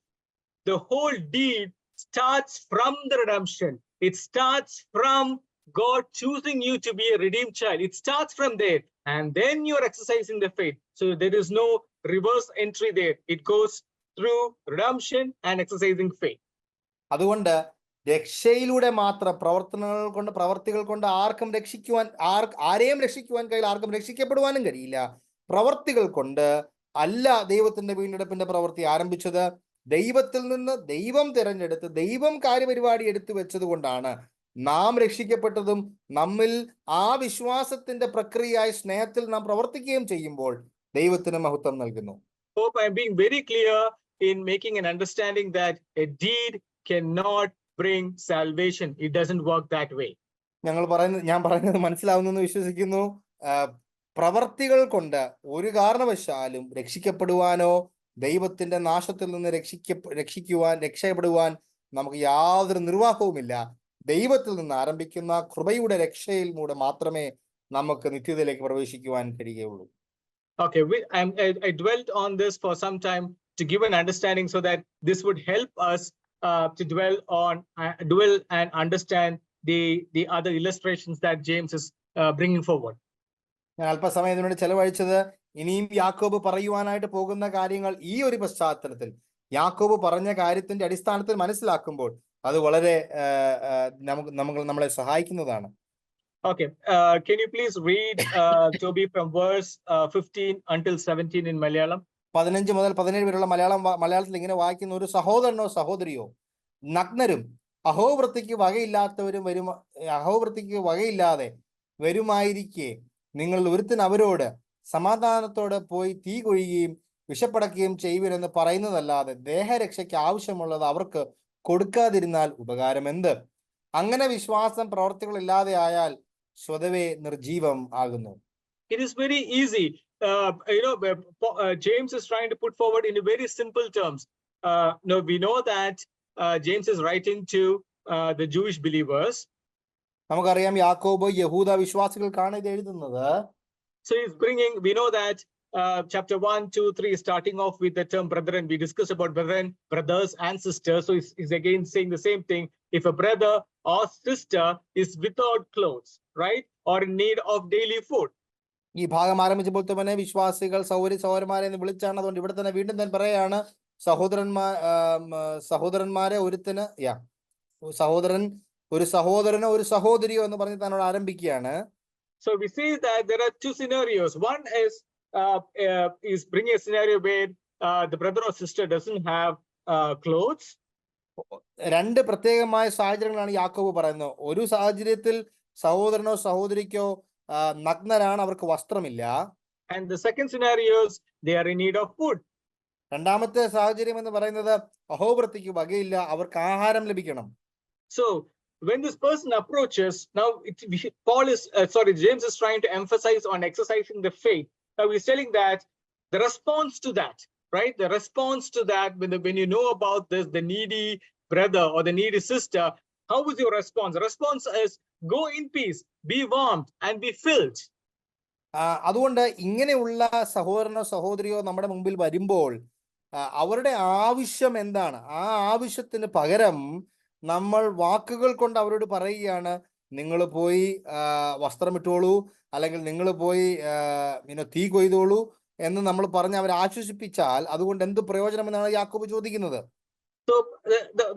the whole deed starts from the redemption. It starts from God choosing you to be a redeemed child. It starts from there, and then you're exercising the faith. So there is no reverse entry there. It goes through redemption and exercising faith. അതുകൊണ്ട് രക്ഷയിലൂടെ മാത്രം പ്രവർത്തികൾ കൊണ്ട് ആരെയും രക്ഷിക്കുവാൻ കഴിയില്ല, ആർക്കും രക്ഷിക്കപ്പെടുവാനും കഴിയില്ല. പ്രവർത്തികൾ കൊണ്ട് അല്ല ദൈവത്തിന്റെ വീണ്ടെടുപ്പിന്റെ പ്രവൃത്തി ആരംഭിച്ചത്. ദൈവത്തിൽ നിന്ന് ദൈവം തിരഞ്ഞെടുത്ത് ദൈവം കാര്യപരിപാടി എടുത്തു വെച്ചത് കൊണ്ടാണ് നാം രക്ഷിക്കപ്പെട്ടതും നമ്മിൽ ആ വിശ്വാസത്തിന്റെ പ്രക്രിയയായി സ്നേഹത്തിൽ നാം പ്രവർത്തിക്കുകയും ചെയ്യുമ്പോൾ ദൈവത്തിന് മഹത്വം നൽകുന്നു. Hope I'm being very clear in making an understanding that a deed cannot bring salvation. It doesn't work that way. ഞാൻ പറയുന്നത് മനസ്സിലാവുന്നെന്ന് വിശ്വസിക്കുന്നു. പ്രവർത്തികൾ കൊണ്ട് ഒരു കാരണവശാലും രക്ഷിക്കപ്പെടുവാനോ ദൈവത്തിന്റെ നാശത്തിൽ നിന്ന് രക്ഷപ്പെടുവാൻ നമുക്ക് യാതൊരു നിർവാഹവുമില്ല. ദൈവത്തിൽ നിന്ന് ആരംഭിക്കുന്ന കൃപയുടെ രക്ഷയിലൂടെ മാത്രമേ നമുക്ക് നിത്യതയിലേക്ക് പ്രവേശിക്കുവാൻ കഴിയുകയുള്ളൂ. Okay, I dwelt on this for some time to give an understanding so that this would help us to dwell and understand the other illustrations that James is bringing forward. ഞാൻ അല്പസമയം ഇതിനോട് ചെലവഴിച്ചത് ഇനിയും യാക്കോബ് പറയുവാനായിട്ട് പോകുന്ന കാര്യങ്ങൾ ഈ ഒരു പശ്ചാത്തലത്തിൽ യാക്കോബ് പറഞ്ഞ കാര്യത്തിന്റെ അടിസ്ഥാനത്തിൽ മനസ്സിലാക്കുമ്പോൾ അത് വളരെ നമ്മളെ സഹായിക്കുന്നതാണ്. Okay, can you please read Toby from verse 15 until 17 in Malayalam? 15 മുതൽ 17 വരെയുള്ള മലയാളത്തിൽ ഇങ്ങനെ വായിക്കുന്ന: ഒരു സഹോദരനോ സഹോദരിയോ നഗ്നരും അഹോവൃത്തിക്ക് വകയില്ലാതെ വരുമായിരിക്കെ നിങ്ങൾ ഒരുത്തൻ അവരോട് സമാധാനത്തോടെ പോയി തീ കൊയ്യുകയും വിഷപ്പടക്കുകയും ചെയ്യുവിനെന്ന് പറയുന്നതല്ലാതെ ദേഹരക്ഷയ്ക്ക് ആവശ്യമുള്ളത് അവർക്ക് കൊടുക്കാതിരുന്നാൽ ഉപകാരം എന്ത്? അങ്ങനെ വിശ്വാസം പ്രവർത്തികൾ ഇല്ലാതെ ആയാൽ സ്വതവേ നിർജീവം ആകുന്നു. It is very easy. James is trying to put forward in a very simple terms. We know that James is writing to the Jewish believers. നമുക്കറിയാം യാക്കോബ് യഹൂദ വിശ്വാസികൾക്കാണ് ഇത് എഴുതുന്നത്. So he's bringing, we know that chapter 1, 2, 3 starting off with the term brethren. We discussed about brethren, brothers and sisters. So he's again saying the same thing. If a brother or sister is without clothes, right, or in need of daily food. ഈ ഭാഗം ആരംഭിച്ചപ്പോൾ തന്നെ വിശ്വാസികൾ സഹോദരന്മാരെ എന്ന് വിളിച്ചാണ്. അതുകൊണ്ട് ഇവിടെ തന്നെ വീണ്ടും ഞാൻ പറയാണ്, സഹോദരന്മാരെ ഒരു സഹോദരനോ ഒരു സഹോദരിയോ എന്ന് പറഞ്ഞ് തന്നോട് ആരംഭിക്കുകയാണ്. So we see that there are two scenarios. One is bringing a scenario where the brother or sister doesn't have clothes. രണ്ട് പ്രത്യേകമായ സാഹചര്യങ്ങളാണ് യാക്കോബ് പറയുന്നത്. ഒരു സാഹചര്യത്തിൽ സഹോദരനോ സഹോദരിക്കോ നഗ്നരാണ്, അവർക്ക് വസ്ത്രമില്ല. And the second scenario is they are in need of food. രണ്ടാമത്തെ സാഹചര്യം എന്ന് പറയുന്നത് അഹോവൃത്തിക്ക് വകയില്ല, അവർക്ക് ആഹാരം ലഭിക്കണം. So when this person approaches, now James is trying to emphasize on exercising the faith. Now he's telling that the response to that, right? The response to that, when you know about this, the needy brother or the needy sister, how is your response? The response is go in peace, be warmed and be filled. അതുകൊണ്ട് ഇങ്ങനെയുള്ള സഹോദരനോ സഹോദരിയോ നമ്മുടെ മുമ്പിൽ വരുമ്പോൾ അവരുടെ ആവശ്യം എന്താണ്? ആ ആവശ്യത്തിന് പകരം നമ്മൾ വാക്കുകൾ കൊണ്ട് അവരോട് പറയുകയാണ്, നിങ്ങൾ പോയി വസ്ത്രമിട്ടോളൂ, അല്ലെങ്കിൽ നിങ്ങൾ പോയി തീ കൊയ്തോളൂ എന്ന് നമ്മൾ പറഞ്ഞ് അവരെ ആശ്വസിപ്പിച്ചാൽ അതുകൊണ്ട് എന്ത് പ്രയോജനം എന്നാണ് യാക്കോബ് ചോദിക്കുന്നത്. So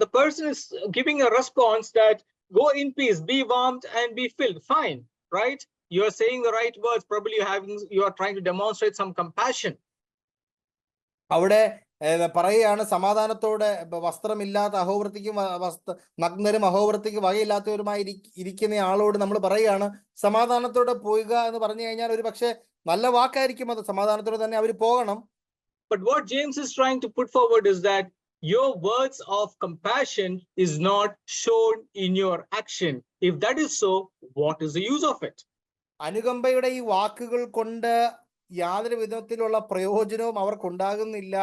the person is giving a response that go in peace, be warmed and be filled. Fine, right? You are saying the right words. Probably you are trying to demonstrate some compassion. അവിടെ പറയുകയാണ്, സമാധാനത്തോടെ വസ്ത്രമില്ലാത്ത അഹോവൃത്തിക്കും നഗ്നരും അഹോവൃത്തിക്ക് വകയില്ലാത്തവരുമായി ഇരിക്കുന്ന ആളോട് നമ്മൾ പറയുകയാണ് സമാധാനത്തോടെ പോവുക എന്ന് പറഞ്ഞു കഴിഞ്ഞാൽ ഒരു പക്ഷെ നല്ല വാക്കായിരിക്കും, അത് സമാധാനത്തോടെ തന്നെ അവർ പോകണം. But what James is trying to put forward is that your words of compassion is not shown in your action. If that is so, what is the use of it? അനുകമ്പയുടെ ഈ വാക്കുകൾ കൊണ്ട് യാതൊരു വിധത്തിലുള്ള പ്രയോജനവും അവർക്കുണ്ടാകുന്നില്ല,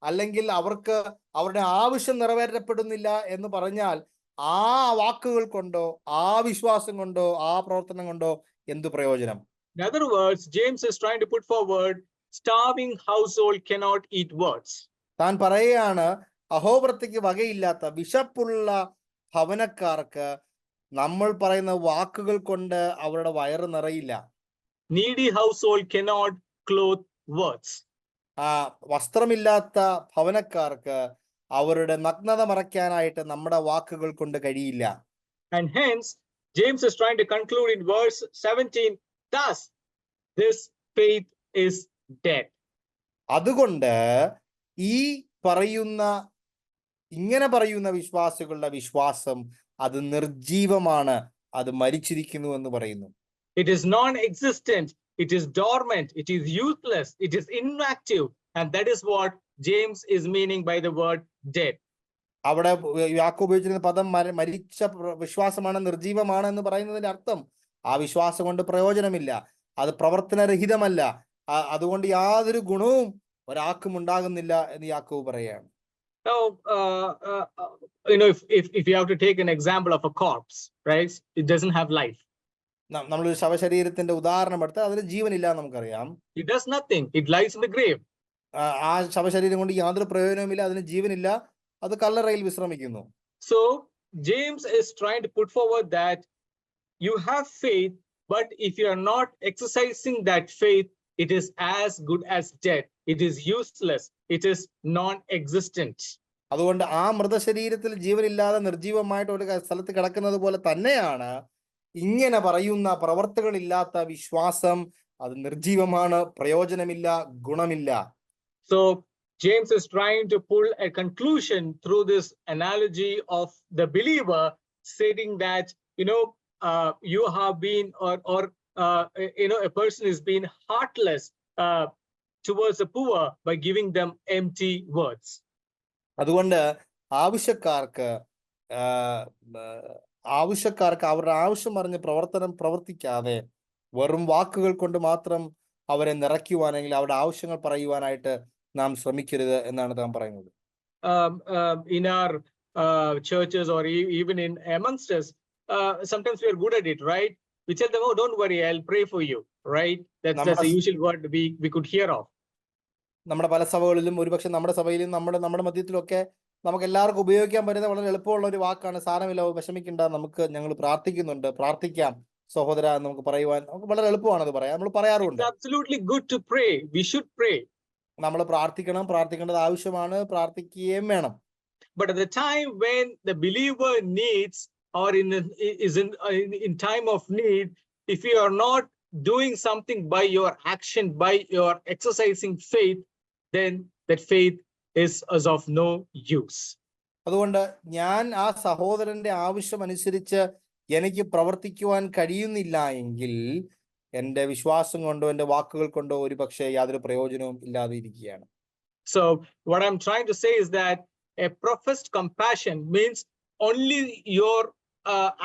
അല്ലെങ്കിൽ അവർക്ക് അവരുടെ ആവശ്യം നിറവേറ്റപ്പെടുന്നില്ല എന്ന് പറഞ്ഞാൽ ആ വാക്കുകൾ കൊണ്ടോ ആ വിശ്വാസം കൊണ്ടോ ആ പ്രവർത്തനം കൊണ്ടോ എന്ത് പ്രയോജനം? In other words, James is trying to put forward starving household cannot eat words. താൻ പറയുകയാണ്, അഹോവൃത്തിക്ക് വകയില്ലാത്ത വിശപ്പുള്ള ഭവനക്കാർക്ക് നമ്മൾ പറയുന്ന വാക്കുകൾ കൊണ്ട് അവരുടെ വയറ് നിറയില്ല. Needy household cannot clothe words. വസ്ത്രമില്ലാത്ത ഭവനക്കാർക്ക് അവരുടെ നഗ്നത മറയ്ക്കാനായിട്ട് നമ്മുടെ വാക്കുകൾ കൊണ്ട് കഴിയില്ല. And hence James is trying to conclude in verse 17, thus this faith is dead. അതുകൊണ്ട് ഇങ്ങനെ പറയുന്ന വിശ്വാസികളുടെ വിശ്വാസം അത് നിർജീവമാണ്, അത് മരിച്ചിരിക്കുന്നു എന്ന് പറയുന്നു. It is non-existent, it is dormant, it is useless, it is inactive, and that is what James is meaning by the word dead. അവിടെ യാക്കോബ് ഉപയോഗിച്ചിരുന്ന പദം മരിച്ച വിശ്വാസമാണ്, നിർജീവമാണ് എന്ന് പറയുന്നതിന്റെ അർത്ഥം ആ വിശ്വാസം കൊണ്ട് പ്രയോജനമില്ല, അത് പ്രവർത്തനരഹിതമല്ല, അതുകൊണ്ട് യാതൊരു ഗുണവും ഒരാൾക്കും ഉണ്ടാകുന്നില്ല എന്ന് യാക്കോബ് പറയുകയാണ്. Now, if you have to take an example of a corpse, right? It doesn't have life. നമ്മളൊരു ശവശരീരത്തിന്റെ ഉദാഹരണം എടുത്താൽ അതിന് ജീവനില്ല എന്ന് നമുക്കറിയാം. It does nothing. It lies in the grave. ആ ശവശരീരം കൊണ്ട് യാതൊരു പ്രയോജനവുമില്ല, അതിന് ജീവനില്ല, അത് കല്ലറയിൽ വിശ്രമിക്കുന്നു. So James is trying to put forward that you have faith, but if you are not exercising that faith, it is as good as dead. It is useless. It is non-existent. അതുകൊണ്ട് ആ മൃതശരീരത്തിൽ ജീവനില്ലാതെ നിർജീവമായിട്ട് ഒരു സ്ഥലത്ത് കിടക്കുന്നത് പോലെ തന്നെയാണ് ഇങ്ങനെ പറയുന്ന പ്രവർത്തികളില്ലാത്ത വിശ്വാസം. അത് നിർജീവമാണ്, പ്രയോജനമില്ല, ഗുണമില്ല. So James is trying to pull a conclusion through this analogy of the believer, stating that you have been or a person is being heartless towards the poor by giving them empty words. അതുകൊണ്ട് ആവശ്യക്കാർക്ക് അവരുടെ ആവശ്യം പറഞ്ഞ് പ്രവർത്തിക്കാതെ വെറും വാക്കുകൾ കൊണ്ട് മാത്രം അവരെ നിറയ്ക്കുവാനെങ്കിൽ അവരുടെ ആവശ്യങ്ങൾ പറയുവാനായിട്ട് നാം ശ്രമിക്കരുത് എന്നാണ് താൻ പറയുന്നത്. In our churches or even in amongst us, sometimes we are good at it, right? We tell them, oh, don't worry, I'll pray for you, right? That's the usual word we could hear of. നമ്മുടെ പല സഭകളിലും, ഒരുപക്ഷെ നമ്മുടെ സഭയിലും നമ്മുടെ മധ്യത്തിലൊക്കെ നമുക്ക് എല്ലാവർക്കും ഉപയോഗിക്കാൻ പറ്റുന്ന വളരെ എളുപ്പമുള്ള ഒരു വാക്കാണ്, സാരമില്ല, വിഷമിക്കണ്ട, ഞങ്ങൾ പ്രാർത്ഥിക്കുന്നുണ്ട്, പ്രാർത്ഥിക്കാം സഹോദര എന്ന് നമുക്ക് പറയുവാൻ നമുക്ക് വളരെ എളുപ്പമാണ് അത് പറയാം. നമ്മൾ പറയാറുണ്ട്. It's absolutely good to pray. We should pray. നമ്മൾ പ്രാർത്ഥിക്കേണ്ടത് ആവശ്യമാണ്, പ്രാർത്ഥിക്കുകയും വേണം. But at the time when the believer needs or in time of need, if you are not doing something by your action, by your exercising faith, then that faith is as of no use. അതുകൊണ്ട് ഞാൻ ആ സഹോദരന്റെ ആവശ്യം അനുസരിച്ച് എനിക്ക് പ്രവർത്തിക്കുവാൻ കഴിയുന്നില്ല എങ്കിൽ എന്റെ വിശ്വാസം കൊണ്ടോ എന്റെ വാക്കുകൾ കൊണ്ടോ ഒരുപക്ഷെ യാതൊരു പ്രയോജനവും ഇല്ലാതെ ഇരിക്കുകയാണ്. So what I'm trying to say is that a professed compassion means only your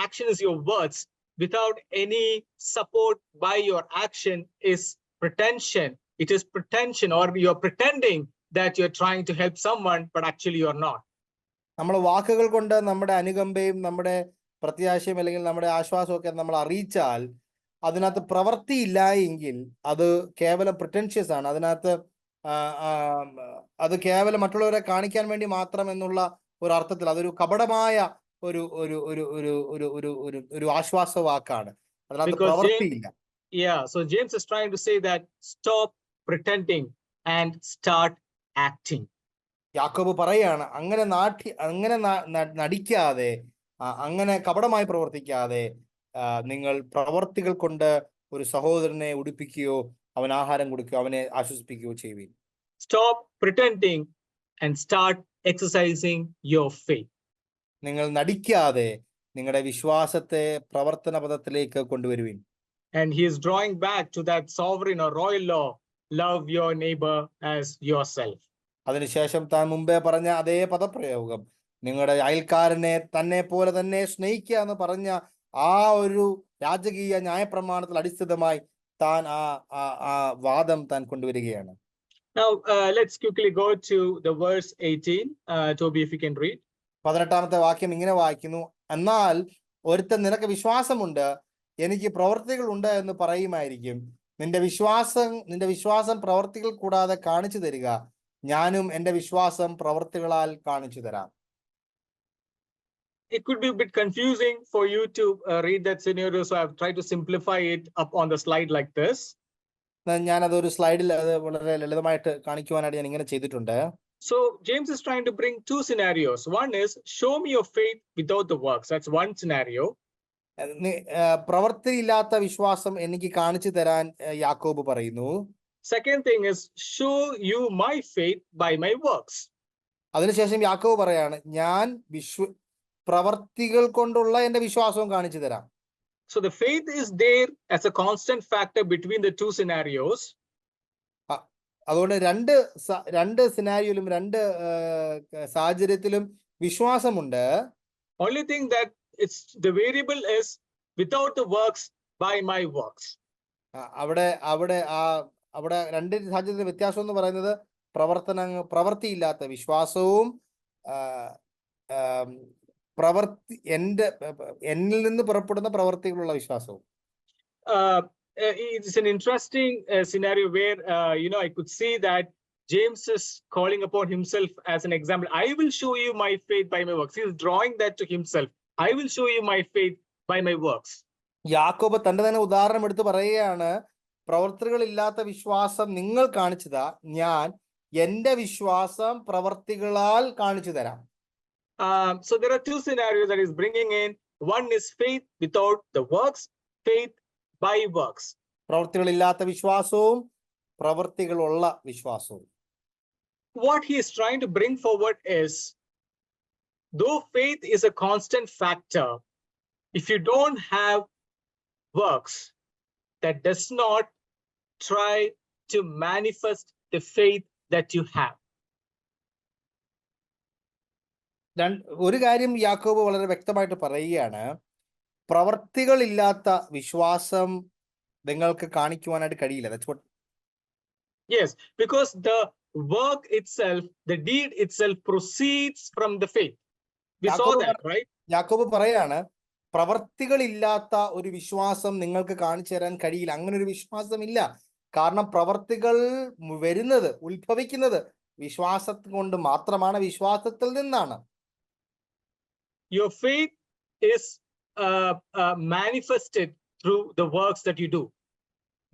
action is your words without any support by your action is pretension. It is pretension, or you're pretending that you're trying to help someone, but actually you're not. നമ്മൾ വാക്കുകൾ കൊണ്ട് നമ്മുടെ അനുകമ്പയും നമ്മുടെ പ്രത്യാശയും അല്ലെങ്കിൽ നമ്മുടെ ആശ്വാസവും ഒക്കെ നമ്മൾ അറിയിച്ചാൽ അതിനകത്ത് പ്രവൃത്തിയില്ല എങ്കിൽ അത് കേവലം പ്രിറ്റൻഷ്യസ് ആണ്. അതിനകത്ത് അത് കേവലം മറ്റുള്ളവരെ കാണിക്കാൻ വേണ്ടി മാത്രം എന്നുള്ള ഒരു അർത്ഥത്തിൽ അതൊരു കപടമായ ഒരു ഒരു ഒരു ഒരു ഒരു ഒരു ഒരു ഒരു ആശ്വാസ വാക്കാണ്. അതിനകത്ത് പ്രവൃത്തിയില്ല. Yeah, so James is trying to say that stop pretending and start acting. യാക്കോബ് പറയാണ് അങ്ങനെ നടിക്കാതെ, അങ്ങനെ കപടമായി പ്രവർത്തിക്കാതെ നിങ്ങൾ പ്രവർത്തികൾ കൊണ്ട് ഒരു സഹോദരനെ ഉടുപ്പിക്കുകയോ അവൻ ആഹാരം കൊടുക്കുകയോ അവനെ ആശ്വസിപ്പിക്കുകയോ ചെയ്യുവിൻ. Stop pretending and start exercising your faith. നിങ്ങൾ നടിക്കാതെ നിങ്ങളുടെ വിശ്വാസത്തെ പ്രവർത്തന പദത്തിലേക്ക് കൊണ്ടുവരുവിൻ. And he is drawing back to that sovereign or royal law, love your neighbor as yourself. അതിനുശേഷം താൻ മുമ്പേ പറഞ്ഞ അതേ പദപ്രയോഗം, നിങ്ങളുടെ അയൽക്കാരനെ തന്നെ പോലെ തന്നെ സ്നേഹിക്കുക എന്ന് പറഞ്ഞ ആ ഒരു രാജകീയ ന്യായപ്രമാണത്തിൽ അടിസ്ഥിതമായി താൻ ആ വാദം താൻ കൊണ്ടുവരികയാണ്. Now let's quickly go to the verse 18. Toby, if you can read. 18ാമത്തെ വാക്യം ഇങ്ങനെ വായിക്കുന്നു, എന്നാൽ ഒരുത്തൻ നിനക്ക് വിശ്വാസമുണ്ട്, എനിക്ക് പ്രവർത്തികൾ ഉണ്ട് എന്ന് പറയുമായിരിക്കും. നിന്റെ വിശ്വാസം പ്രവർത്തികൾ കൂടാതെ കാണിച്ചു തരിക, ഞാനും എന്റെ വിശ്വാസം പ്രവർത്തികളാൽ കാണിച്ചു തരാം. It could be a bit confusing for you to read that scenario, so I've tried to simplify it up on the slide like this. ഞാനതൊരു സ്ലൈഡിൽ അത് വളരെ ലളിതമായിട്ട് കാണിക്കുവാനായിട്ട് ഞാൻ ഇങ്ങനെ ചെയ്തിട്ടുണ്ട്. So James is trying to bring two scenarios. One is show me your faith without the works. That's one scenario. പ്രവൃത്തിയില്ലാത്ത വിശ്വാസം എനിക്ക് കാണിച്ചു തരാൻ യാക്കോബ് പറയുന്നു. Second thing is show you my faith by my works. അതിനുശേഷം യാക്കോബ് പറയാണ്, ഞാൻ പ്രവർത്തികൾ കൊണ്ടുള്ള എന്റെ വിശ്വാസവും കാണിച്ചു തരാം. So the faith is there as a constant factor between the two scenarios. അതുകൊണ്ട് രണ്ട് സിനാരിയോയിലും രണ്ട് സാഹചര്യത്തിലും വിശ്വാസമുണ്ട്. Only thing that it's the variable is without the works by my works. അവിടെ രണ്ട് സാഹചര്യത്തിലെ വ്യത്യാസം എന്ന് പറയുന്നത് പ്രവൃത്തിയില്ലാത്ത വിശ്വാസവും എന്നിൽ നിന്ന് പുറപ്പെടുന്ന പ്രവൃത്തികളുള്ള വിശ്വാസവും. It's an interesting scenario where I could see that James is calling upon himself as an example. I will show you my faith by my works. He is drawing that to himself. I will show you my faith by my works. യാക്കോബ് തന്റെ തന്നെ ഉദാഹരണം എടുത്ത് പറയുകയാണ്, പ്രവർത്തികളില്ലാത്ത വിശ്വാസം നിങ്ങൾ കാണിച്ചതാ, ഞാൻ എന്റെ വിശ്വാസം പ്രവർത്തികളാൽ കാണിച്ചു തരാം. So there are two scenarios that is bringing in. One is faith without the works, faith by works. പ്രവർത്തികളില്ലാത്ത വിശ്വാസവും പ്രവർത്തികളുള്ള വിശ്വാസവും. What he is trying to bring forward is, though faith is a constant factor, if you don't have works, that does not try to manifest the faith that you have. ഒരു കാര്യം യാക്കോബ് വളരെ വ്യക്തമായിട്ട് പറയുകയാണ്, പ്രവർത്തികളില്ലാത്ത വിശ്വാസം നിങ്ങൾക്ക് കാണിക്കുവാനായിട്ട് കഴിയില്ല. That's what. Yes, because the work itself, the deed itself proceeds from the faith. We saw that, right? യാക്കോബ് പറയാണ്, പ്രവർത്തികളില്ലാത്ത ഒരു വിശ്വാസം നിങ്ങൾക്ക് കാണിച്ചു തരാൻ കഴിയില്ല. അങ്ങനെ ഒരു വിശ്വാസം ഇല്ല. കാരണം പ്രവർത്തികൾ വരുന്നത്, ഉത്ഭവിക്കുന്നത് വിശ്വാസം കൊണ്ട് മാത്രമാണ്, വിശ്വാസത്തിൽ നിന്നാണ്. Your faith is manifested through the works that you do.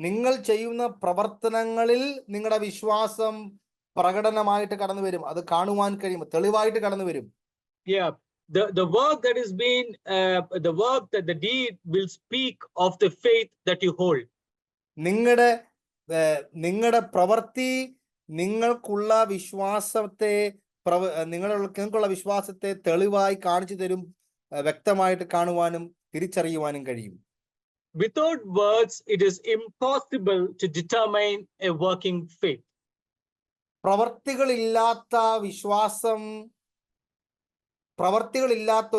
നിങ്ങൾ ചെയ്യുന്ന പ്രവർത്തനങ്ങളിൽ നിങ്ങളുടെ വിശ്വാസം പ്രകടനമായിട്ട് കടന്നു വരും, അത് കാണുവാൻ കഴിയും, തെളിവായിട്ട് കടന്നു വരും. Yeah, the work that is being the work that the deed will speak of the faith that you hold. നിങ്ങളുടെ പ്രവൃത്തി നിങ്ങൾക്കുള്ള വിശ്വാസത്തെ നിങ്ങൾക്കുള്ള വിശ്വാസത്തെ തെളിവായി കാണിച്ചു തരും, വ്യക്തമായിട്ട് കാണുവാനും തിരിച്ചറിയുവാനും കഴിയും. Without words, it is impossible to determine a working faith. പ്രവർത്തികളില്ലാത്ത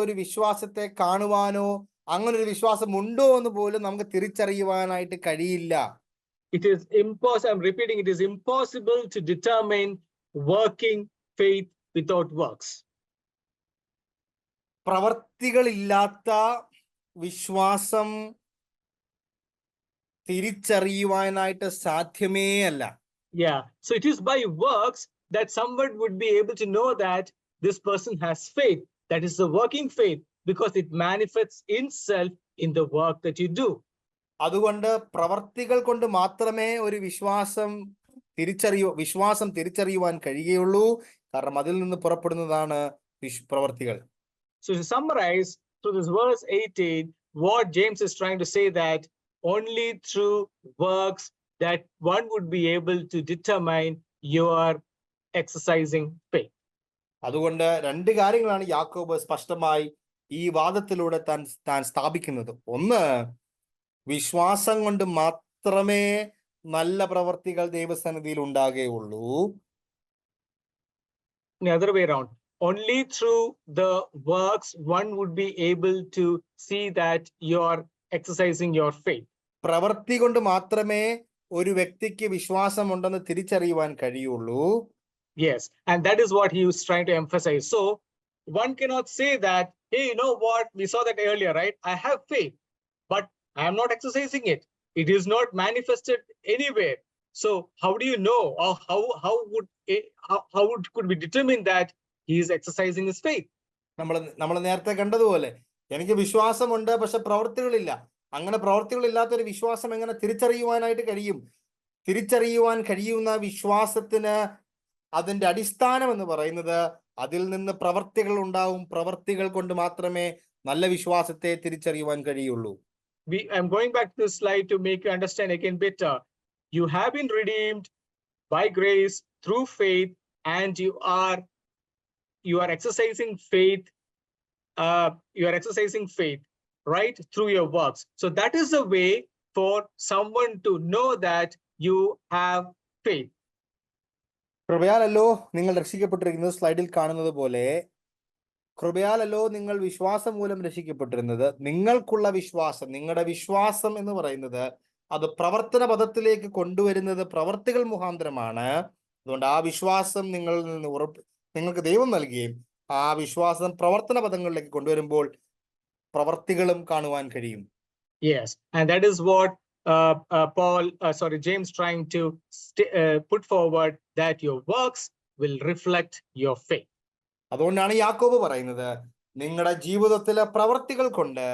ഒരു വിശ്വാസത്തെ കാണുവാനോ അങ്ങനെ ഒരു വിശ്വാസം ഉണ്ടോ എന്ന് പോലും നമുക്ക് തിരിച്ചറിയുവാനായിട്ട് കഴിയില്ല. It is impossible. I'm repeating, it is impossible to determine working faith without works. പ്രവർത്തികളില്ലാത്ത വിശ്വാസം തിരിച്ചറിയുവാനായിട്ട് സാധ്യമേ അല്ല. Yeah, so it is by works that someone would be able to know that this person has faith. That is the working faith, because it manifests itself in the work that you do. അതുകൊണ്ട് പ്രവർത്തികൾ കൊണ്ട് മാത്രമേ ഒരു വിശ്വാസം തിരിച്ചറിയുവാൻ കഴിയുകയുള്ളൂ. കാരണം അതിൽ നിന്ന് പുറപ്പെടുന്നതാണ് പ്രവർത്തികൾ. So to summarize, through this verse 18, what James is trying to say that only through works that one would be able to determine your exercising faith. അതുകൊണ്ട് രണ്ട് കാര്യങ്ങളാണ് യാക്കോബ് സ്പഷ്ടമായി ഈ വാദത്തിലൂടെ താൻ സ്ഥാപിക്കുന്നത്. ഒന്ന്, വിശ്വാസം കൊണ്ട് മാത്രമേ നല്ല പ്രവർത്തികൾ ദൈവസന്നിധിയിൽ ഉണ്ടാകുകയുള്ളൂ. The other way around, only through the works one would be able to see that you're exercising your faith. പ്രവൃത്തി കൊണ്ട് മാത്രമേ ഒരു വ്യക്തിക്ക് വിശ്വാസമുണ്ടെന്ന് തിരിച്ചറിയുവാൻ കഴിയുള്ളൂ. Yes, and that is what he was trying to emphasize. So one cannot say that, hey, you know what, we saw that earlier, right? I have faith, but I am not exercising it. It is not manifested anywhere. So how do you know, or how could we determine that he is exercising his faith? നമ്മൾ നേരത്തെ കണ്ടതുപോലെ എനിക്ക് വിശ്വാസമുണ്ട്, പക്ഷെ പ്രവൃത്തികളില്ല. അങ്ങനെ പ്രവൃത്തികളില്ലാത്ത ഒരു വിശ്വാസം എങ്ങനെ തിരിച്ചറിയുവാനായിട്ട് കഴിയും? തിരിച്ചറിയുവാൻ കഴിയുന്ന വിശ്വാസത്തിന് അതിന്റെ അടിസ്ഥാനം എന്ന് പറയുന്നത് അതിൽ നിന്ന് പ്രവൃത്തികൾ ഉണ്ടാവും. പ്രവൃത്തികൾ കൊണ്ട് മാത്രമേ നല്ല വിശ്വാസത്തെ തിരിച്ചറിയുവാൻ കഴിയുള്ളൂ. I'm going back to this slide to make you understand again better. You have been redeemed by grace through faith, and you are exercising faith. You are exercising faith, right, through your works. So that is a way for someone to know that you have faith. കൃപയാലല്ലോ നിങ്ങൾ രക്ഷിക്കപ്പെട്ടിരിക്കുന്നത്. സ്ലൈഡിൽ കാണുന്നത് പോലെ കൃപയാലല്ലോ നിങ്ങൾ വിശ്വാസം മൂലം രക്ഷിക്കപ്പെട്ടിരുന്നത്. നിങ്ങൾക്കുള്ള വിശ്വാസം, നിങ്ങളുടെ വിശ്വാസം എന്ന് പറയുന്നത് അത് പ്രവർത്തന പദത്തിലേക്ക് കൊണ്ടുവരുന്നത് പ്രവർത്തികൾ മുഖാന്തരമാണ്. അതുകൊണ്ട് ആ വിശ്വാസം നിങ്ങളിൽ നിന്ന് നിങ്ങൾക്ക് ദൈവം നൽകുകയും ആ വിശ്വാസം പ്രവർത്തന പദങ്ങളിലേക്ക് കൊണ്ടുവരുമ്പോൾ പ്രവർത്തികളും കാണുവാൻ കഴിയും. Yes, and that is what James trying to put forward, that your works will reflect your faith. അതുകൊണ്ടാണ് യാക്കോബ് പറയുന്നത്, നിങ്ങളുടെ ജീവിതത്തിലെ പ്രവർത്തികൾ കൊണ്ട്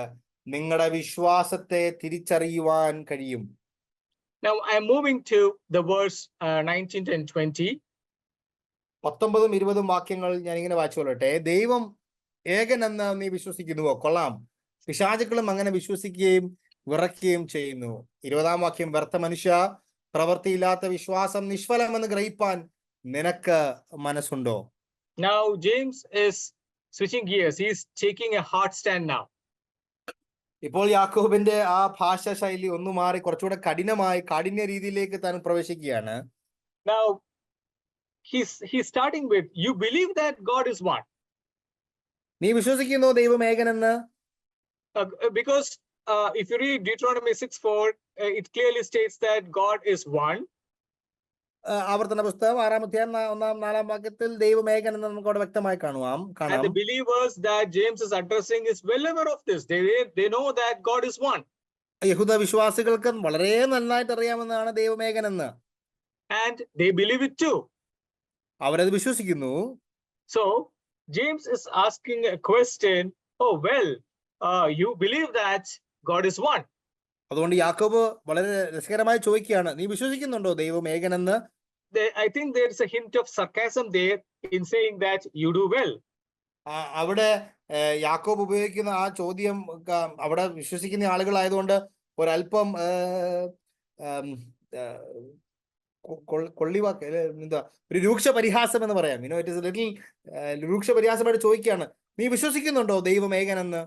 നിങ്ങളുടെ വിശ്വാസത്തെ തിരിച്ചറിയുവാൻ കഴിയും. Now I am moving to the verse 19 and 20. 19ഉം 20ഉം വാക്യങ്ങൾ ഞാൻ ഇങ്ങനെ വായിച്ചുകൊള്ളട്ടെ. ദൈവം ഏകനെന്ന് നീ വിശ്വസിക്കുന്നുവോ? കൊള്ളാം. പിശാചുക്കളും അങ്ങനെ വിശ്വസിക്കുകയും വിറയ്ക്കുകയും ചെയ്യുന്നു. 20ആം വാക്യം, വ്യർത്ഥ മനുഷ്യ, പ്രവൃത്തിയില്ലാത്ത വിശ്വാസം നിഷ്ഫലമെന്ന് ഗ്രഹിപ്പാൻ നിനക്ക് മനസ്സുണ്ടോ? Now James is switching gears. He is taking a hard stand now. ഇപ്പോൾ യാക്കോബിന്റെ ആ ഭാഷാ ശൈലി ഒന്ന് മാറി കുറച്ചുകൂടെ കാഠിന്യ രീതിയിലേക്ക് താൻ പ്രവേശിക്കുകയാണ്. Now he's starting with, you believe that God is one. നീ വിശ്വസിക്കുന്നു ദൈവം ഏകനെന്ന്? Because if you read Deuteronomy 6:4, it clearly states that God is one. ആവർത്തന പുസ്തകം 6-ാം അധ്യായം 1-4 വാക്യത്തിൽ ദൈവം ഏകനെന്ന് നമുക്ക് അവിടെ വ്യക്തമായി കാണാം. And the believers that James is addressing is well aware of this. They know that God is one. യഹൂദ വിശ്വാസികൾക്ക് വളരെ നന്നായിട്ട് അറിയാമെന്നാണ് ദൈവം ഏകനെന്ന്. And they believe it too. അവരത് വിശ്വസിക്കുന്നു. So James is asking a question. Oh well, you believe that God is one. അതുകൊണ്ട് യാക്കോബ് വളരെ രസകരമായി ചോദിക്കുകയാണ്, നീ വിശ്വസിക്കുന്നുണ്ടോ ദൈവം ഏകനെന്ന്? I think there is a hint of sarcasm there in saying that you do well. അവിടെ യാക്കോബ് ഉപയോഗിക്കുന്ന ആ ചോദ്യം അവിടെ വിശ്വസിക്കുന്ന ആളുകളായതുകൊണ്ട് ഒരല്പം കൊള്ളിവാക്ക് എന്താ ഒരു രൂക്ഷ പരിഹാസം എന്ന് പറയാം. ഇറ്റ് ഇസ് ലിറ്റിൽ രൂക്ഷ പരിഹാസമായിട്ട് ചോദിക്കുകയാണ്, നീ വിശ്വസിക്കുന്നുണ്ടോ ദൈവം ഏകനെന്ന്?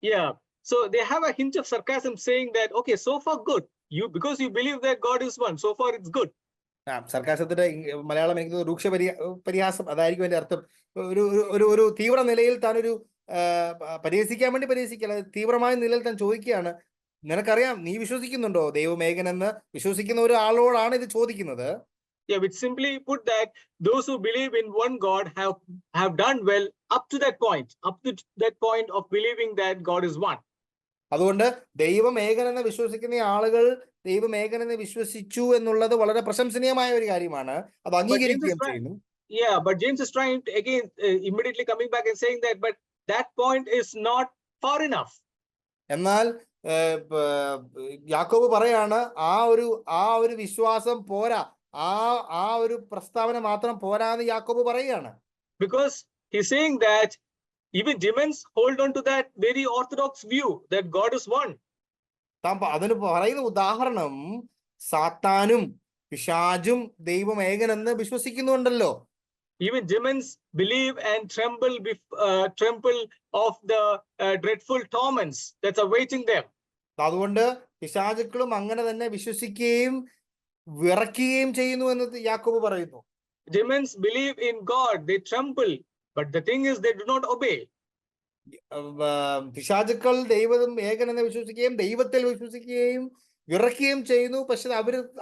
Yeah, so they have a hint of sarcasm saying that, okay, so far good, because you believe that God is one, so far it's good. സർക്കാസത്തിന്റെ Malayalam എനിക്ക് രൂക്ഷ പരിഹാസം, അതായിരിക്കും അതിന്റെ അർത്ഥം. ഒരു തീവ്ര നിലയിൽ താനൊരു പരിഹസിക്കാൻ വേണ്ടി പരിഹസിക്കല്ല, തീവ്രമായ നിലയിൽ താൻ ചോദിക്കുകയാണ്, നിനക്കറിയാം, നീ വിശ്വസിക്കുന്നുണ്ടോ ദൈവം ഏകനെന്ന്? വിശ്വസിക്കുന്ന ഒരാളോടാണ് ഇത് ചോദിക്കുന്നത്. Yeah, which simply put that those who believe in one God have done well up to that point of believing that God is one. അതുകൊണ്ട് ദൈവം ഏകനെന്ന് വിശ്വസിക്കുന്ന ആളുകൾ ദൈവം ഏകനെന്ന് വിശ്വസിച്ചു എന്നുള്ളത് വളരെ പ്രശംസനീയമായ ഒരു കാര്യമാണ്. അത് അംഗീകരിക്കുകയും ചെയ്യുന്നു. Yeah, but James is trying to again immediately coming back and saying that, but that point is not far enough. എന്നാൽ യാക്കോബ് പറയാണ്, ആ ഒരു വിശ്വാസം പോരാ, ആ ഒരു പ്രസ്താവന മാത്രം പോരാന്ന് യാക്കോബ് പറയുകയാണ്. Because he's saying that even demons hold on to that very orthodox view that God is one. അതിന് പറയുന്ന ഉദാഹരണം, സാത്താനും പിശാചും ദൈവം ഏകനെന്ന് വിശ്വസിക്കുന്നുണ്ടല്ലോ. Even demons believe and tremble of the dreadful torments that's awaiting them. അതുകൊണ്ട് പിശാചുക്കളും അങ്ങനെ തന്നെ വിശ്വസിക്കുകയും വിറയ്ക്കുകയും ചെയ്യുന്നു എന്ന് യാക്കോബ് പറയുന്നു. Demons believe in God, they tremble, but the thing is they do not obey. പിശാചുക്കൾ ദൈവം ഏകനെന്ന് വിശ്വസിക്കുകയും ദൈവത്തിൽ വിശ്വസിക്കുകയും വിറയ്ക്കുകയും ചെയ്യുന്നു. പക്ഷെ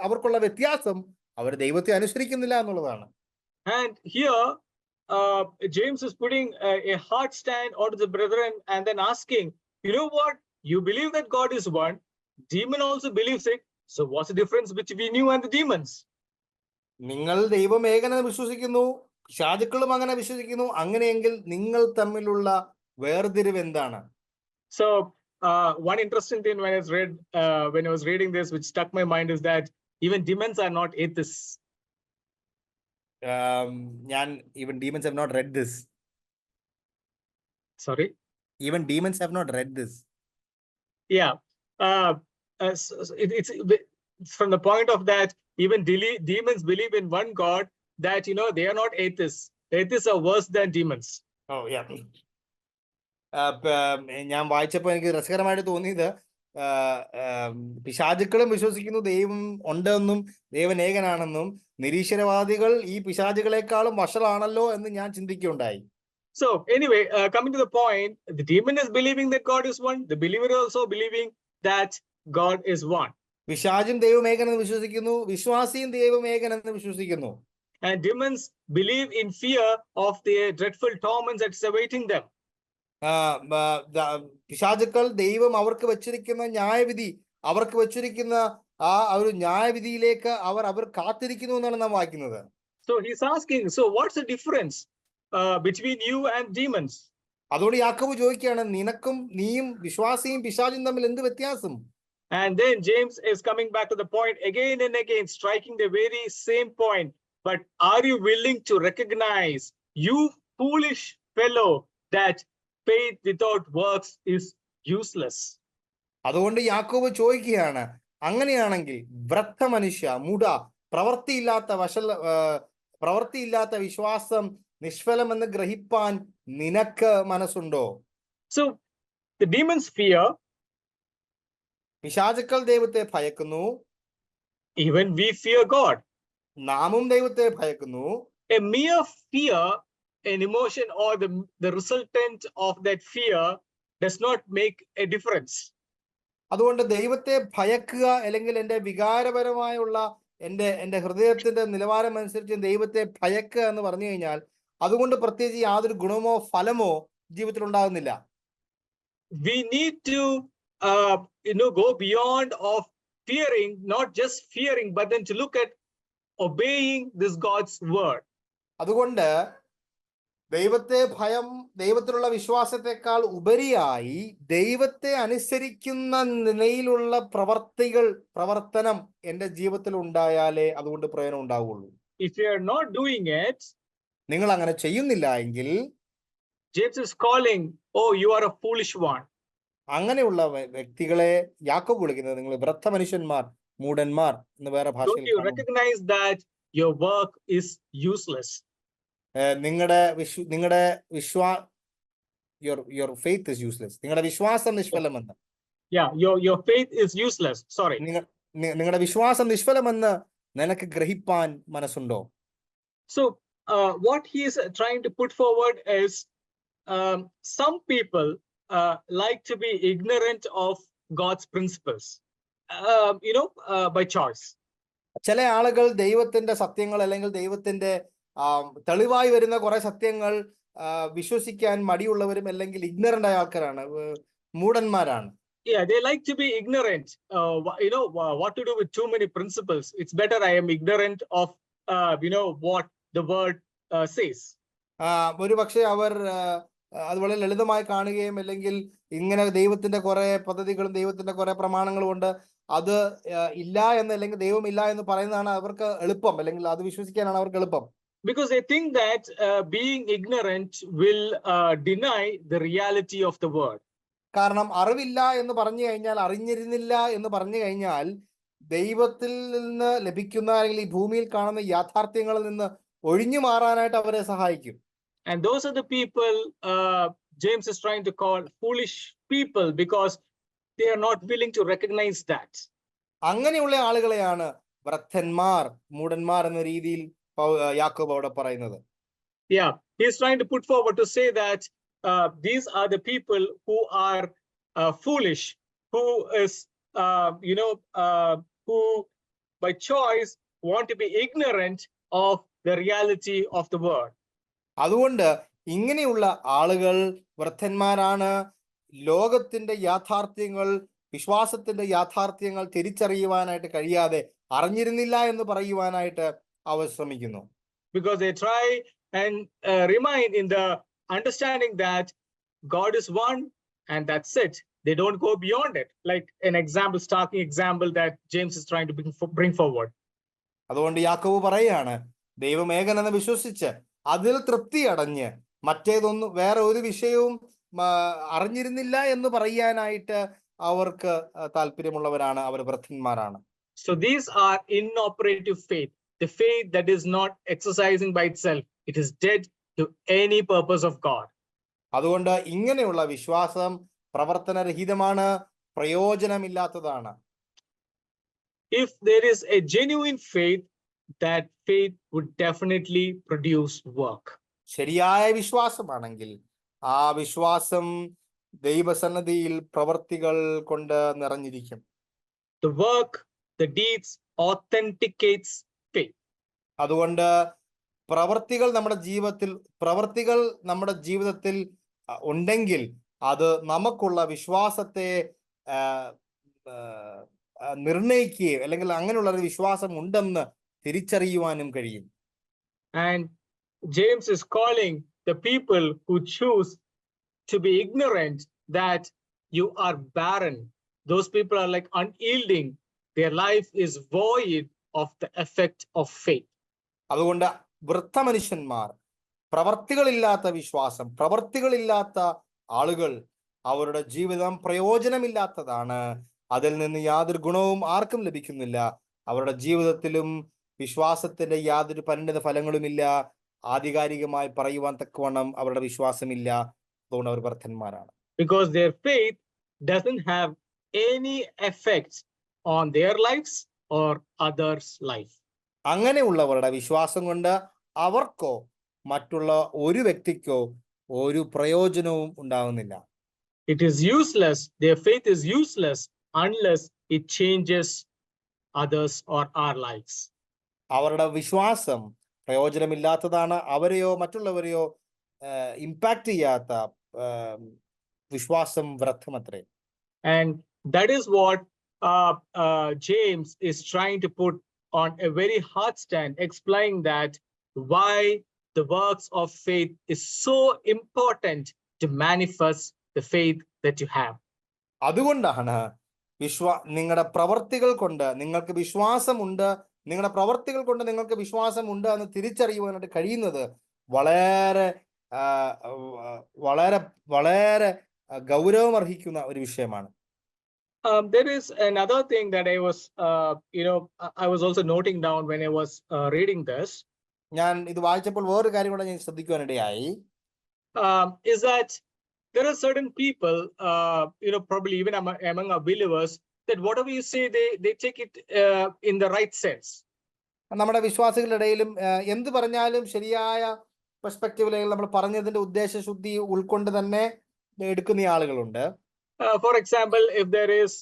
അവർക്കുള്ള വ്യത്യാസം, അവർ ദൈവത്തെ അനുസരിക്കുന്നില്ല എന്നുള്ളതാണ്. And here James is putting a hard stand onto the brethren and then asking, you know what, you believe that God is one, demon also believes it, so what's the difference between you and the demons? നിങ്ങൾ ദൈവം ഏകനെന്ന് വിശ്വസിക്കുന്നു, പിശാചുക്കളും അങ്ങനെ വിശ്വസിക്കുന്നു, അങ്ങനെയെങ്കിൽ നിങ്ങൾ തമ്മിലുള്ള വേർതിരിവ് എന്താണ്? So one interesting thing when I was reading this, which struck my mind, is that even demons are not atheists. Even demons have not read this. Sorry? Even demons have not read this. Yeah. It's from the point of that, even demons believe in one God, that, they are not atheists. Atheists are worse than demons. Oh, yeah. ഞാൻ വായിച്ചപ്പോൾ എനിക്ക് രസകരമായിട്ട് തോന്നിയത്, പിശാചുക്കളും വിശ്വസിക്കുന്നു ദൈവം ഉണ്ടെന്നും ദൈവൻ ഏകനാണെന്നും, നിരീശ്വരവാദികൾ ഈ പിശാചുകളെക്കാളും വഷളാണല്ലോ എന്ന് ഞാൻ ചിന്തിക്കുകയുണ്ടായി. So anyway, coming to the point, the demon is believing that God is one, the believer is also believing that God is one. പിശാചും ദൈവം ഏകനെന്ന് വിശ്വസിക്കുന്നു, വിശ്വാസിയും ദൈവം ഏകനെന്ന് വിശ്വസിക്കുന്നു. and demons believe in fear of the dreadful torments that's awaiting them. പിശാചുക്കൾ ദൈവം അവർക്ക് വെച്ചിരിക്കുന്ന ന്യായവിധി, അവർക്ക് വെച്ചിരിക്കുന്ന ആ ഒരു ന്യായവിധിയിലേക്ക് അവർ കാത്തിരിക്കുന്നു എന്നാണ് നാം വായിക്കുന്നത്. So he's asking, so what's the difference between you and demons? അതുകൊണ്ട് യാക്കോബ് ചോദിക്കുകയാണ്, നിനക്കും നീയും വിശ്വാസിയും പിശാചും തമ്മിൽ എന്ത് വ്യത്യാസം? And then James is coming back to the point again and again, striking the very same point. But are you willing to recognize, you foolish fellow, that faith without works is useless? അതുകൊണ്ട് യാക്കോബ് ചോദിക്കുകയാണ്, അങ്ങനെയാണെങ്കിൽ വൃദ്ധ മനുഷ്യ, മുട, പ്രവൃത്തിയില്ലാത്ത വിശ്വാസം നിഷ്ഫലമെന്ന് ഗ്രഹിപ്പാൻ നിനക്ക് മനസ്സുണ്ടോ? So the demons fear, പിശാചുക്കൾ ദൈവത്തെ ഭയക്കുന്നു. even we fear God. നാമും ദൈവത്തെ ഭയക്കുന്നു. A mere fear, an emotion, or the resultant of that fear does not make a difference. അതുകൊണ്ട് ദൈവത്തെ ഭയക്കുക, അല്ലെങ്കിൽ എൻ്റെ വികാരപരമായുള്ള എൻ്റെ ഹൃദയത്തിന്റെ നിലവാരം അനുസരിച്ച് ദൈവത്തെ ഭയക്കുക എന്ന് പറഞ്ഞു കഴിഞ്ഞാൽ അതുകൊണ്ട് പ്രത്യേകിച്ച് യാതൊരു ഗുണമോ ഫലമോ ജീവിതത്തിൽ ഉണ്ടാകുന്നില്ല. We need to go beyond of fearing, not just fearing, but then to look at obeying this God's word. അതുകൊണ്ട് ദൈവത്തെ ഭയം, ദൈവത്തിലുള്ള വിശ്വാസത്തെക്കാൾ ഉപരിയായി ദൈവത്തെ അനുസരിക്കുന്ന നിലയിലുള്ള പ്രവർത്തനം എൻ്റെ ജീവിതത്തിൽ ഉണ്ടായാലേ അതുകൊണ്ട് പ്രയോജനം ഉണ്ടാവുള്ളൂ. If you are not doing it, നിങ്ങൾ അങ്ങനെ ചെയ്യുന്നില്ല എങ്കിൽ James is calling, oh, you are a foolish one. അങ്ങനെയുള്ള വ്യക്തികളെ യാക്കോബ് വിളിക്കുന്നത് നിങ്ങൾ വൃദ്ധ മനുഷ്യന്മാർ, മൂഢന്മാർ എന്ന് വേറെ ഭാഷയിൽ. Don't you recognize that your work is useless? നിങ്ങളുടെ your faith is useless. നിങ്ങളുടെ വിശ്വാസം നിഷ്ഫലമെന്ന്. Yeah, your faith is useless. Sorry. നിങ്ങളുടെ വിശ്വാസം നിഷ്ഫലമെന്ന് നിനക്ക് ഗ്രഹിപ്പാൻ മനസ്സുണ്ടോ? So what he is trying to put forward is some people like to be ignorant of God's principles, by choice. ചില ആളുകൾ ദൈവത്തിന്റെ സത്യങ്ങൾ അല്ലെങ്കിൽ ദൈവത്തിന്റെ തെളിവായി വരുന്ന കുറെ സത്യങ്ങൾ വിശ്വസിക്കാൻ മടിയുള്ളവരും അല്ലെങ്കിൽ ഇഗ്നറന്റ് ആയ ആൾക്കാരാണ്, മൂഢന്മാരാണ്. Yeah, they like to be ignorant. What to do with too many principles. It's better I am ignorant of what the word says. ഒരു പക്ഷേ അവർ അത് വളരെ ലളിതമായി കാണുകയും അല്ലെങ്കിൽ ഇങ്ങനെ ദൈവത്തിന്റെ കുറെ പദ്ധതികളും ദൈവത്തിന്റെ കുറെ പ്രമാണങ്ങളും ഉണ്ട്, അത് ഇല്ല എന്ന് അല്ലെങ്കിൽ ദൈവം ഇല്ല എന്ന് പറയുന്നതാണ് അവർക്ക് എളുപ്പം, അല്ലെങ്കിൽ അത് വിശ്വസിക്കാനാണ് അവർക്ക് എളുപ്പം. Because they think that being ignorant will deny the reality of the word. കാരണം അറിവില്ല എന്ന് പറഞ്ഞു കഴിഞ്ഞാൽ, അറിഞ്ഞിരുന്നില്ല എന്ന് പറഞ്ഞു കഴിഞ്ഞാൽ ദൈവത്തിൽ നിന്ന് ലഭിക്കുന്ന അല്ലെങ്കിൽ ഈ ഭൂമിയിൽ കാണുന്ന യാഥാർത്ഥ്യങ്ങളിൽ നിന്ന് ഒഴിഞ്ഞു മാറാനായിട്ട് അവരെ സഹായിക്കും. And those are the people James is trying to call foolish people because they are not willing to recognize that. അങ്ങനെയുള്ള ആളുകളെയാണ് വൃദ്ധന്മാർ, മൂഢന്മാർ എന്ന രീതിയിൽ യാക്കോബ് അവിടെ പറയുന്നത്. Yeah, he is trying to put forward to say that these are the people who are foolish, who is who by choice want to be ignorant of the reality of the word. അതുകൊണ്ട് ഇങ്ങനെയുള്ള ആളുകൾ വൃദ്ധന്മാരാണ്. ലോകത്തിന്റെ യാഥാർത്ഥ്യങ്ങൾ, വിശ്വാസത്തിന്റെ യാഥാർത്ഥ്യങ്ങൾ തിരിച്ചറിയുവാനായിട്ട് കഴിയാതെ അറിഞ്ഞിരുന്നില്ല എന്ന് പറയുവാനായിട്ട് അവർ ശ്രമിക്കുന്നു. Because they try and remain in the understanding that God is one and that's it. They don't go beyond it. Like an starking example that James is trying to bring forward. അതുകൊണ്ട് യാക്കോബ് പറയാണ്, ദൈവം ഏകനെന്ന് വിശ്വസിച്ച് അതിൽ തൃപ്തി അടഞ്ഞ് മറ്റേതൊന്നും വേറെ ഒരു വിഷയവും അറിഞ്ഞിരുന്നില്ല എന്ന് പറയാനായിട്ട് അവർക്ക് താല്പര്യമുള്ളവരാണ്, അവർ വൃദ്ധന്മാരാണ്. So these are inoperative faith, the faith that is not exercising by itself. It is dead to any purpose of God. അതുകൊണ്ട് ഇങ്ങനെയുള്ള വിശ്വാസം പ്രവർത്തനരഹിതമാണ്, പ്രയോജനമില്ലാത്തതാണ്. If there is a genuine faith, that faith would definitely produce work. ശരിയായ വിശ്വാസമാണെങ്കിൽ ആ വിശ്വാസം ദൈവസന്നിധിയിൽ പ്രവർത്തികൾ കൊണ്ട് നിറഞ്ഞിരിക്കും. The work, the deeds authenticates faith. അതുകൊണ്ട് പ്രവർത്തികൾ നമ്മുടെ ജീവിതത്തിൽ ഉണ്ടെങ്കിൽ അത് നമുക്കുള്ള വിശ്വാസത്തെ നിർണയിക്കുകയും അല്ലെങ്കിൽ അങ്ങനെയുള്ള ഒരു വിശ്വാസം ഉണ്ടെന്ന് തിരിച്ചറിയുവാനും കഴിയും. And James is calling the people who choose to be ignorant that you are barren. Those people are like unyielding. Their life is void of the effect of faith. അതുകൊണ്ട് വൃദ്ധ മനുഷ്യന്മാർ, പ്രവർത്തികളില്ലാത്ത വിശ്വാസം, പ്രവർത്തികളില്ലാത്ത ആളുകൾ, അവരുടെ ജീവിതം പ്രയോജനമില്ലാത്തതാണ്. അതിൽ നിന്ന് യാതൊരു ഗുണവും ആർക്കും ലഭിക്കുന്നില്ല. അവരുടെ ജീവിതത്തിലും വിശ്വാസത്തിന്റെ യാതൊരു പരിണിത ഫലങ്ങളുമില്ല. ആധികാരികമായി പറയുവാൻ തക്കവണ്ണം അവരുടെ വിശ്വാസമില്ല. അതുകൊണ്ട് അവർ വൃദ്ധന്മാരാണ്. Because their faith doesn't have any effects on their lives or others' life. അങ്ങനെയുള്ളവരുടെ വിശ്വാസം കൊണ്ട് അവർക്കോ മറ്റുള്ള ഒരു വ്യക്തിക്കോ ഒരു പ്രയോജനവും ഉണ്ടാകുന്നില്ല. It is useless. Their faith is useless unless it changes others or our lives. അവരുടെ വിശ്വാസം പ്രയോജനമില്ലാത്തതാണ്. അവരെയോ മറ്റുള്ളവരെയോ ഇമ്പാക്ട് ചെയ്യാത്ത വിശ്വാസം വ്യർത്ഥമത്രേ. And that is what James is trying to put on a very hard stand, explaining that why the works of faith is so important to manifest the faith that you have. അതുകൊണ്ടാണ് നിങ്ങളുടെ പ്രവർത്തികൾ കൊണ്ട് നിങ്ങൾക്ക് വിശ്വാസമുണ്ട്, നിങ്ങളുടെ പ്രവർത്തികൾ കൊണ്ട് നിങ്ങൾക്ക് വിശ്വാസമുണ്ട് എന്ന് തിരിച്ചറിയുവാനായിട്ട് കഴിയുന്നത് വളരെ വളരെ വളരെ ഗൗരവം അർഹിക്കുന്ന ഒരു വിഷയമാണ്. There is another thing that I was, I was also noting down when I was reading this. ഞാൻ ഇത് വായിച്ചപ്പോൾ വേറൊരു കാര്യം കൂടെ ഞാൻ ശ്രദ്ധിക്കുവാനിടയായി. Is that there are certain people, probably even among our believers, that whatever you say, they take it in the right sense. നമ്മുടെ വിശ്വാസികളുടെ ഇടയിലും എന്ത് പറഞ്ഞാലും ശരിയായ പെർസ്പെക്റ്റീവിലേക്ക് നമ്മൾ പറഞ്ഞതിന്റെ ഉദ്ദേശശുദ്ധി ഉൾക്കൊണ്ട് തന്നെ എടുക്കുന്ന ആളുകളുണ്ട്. For example, if there is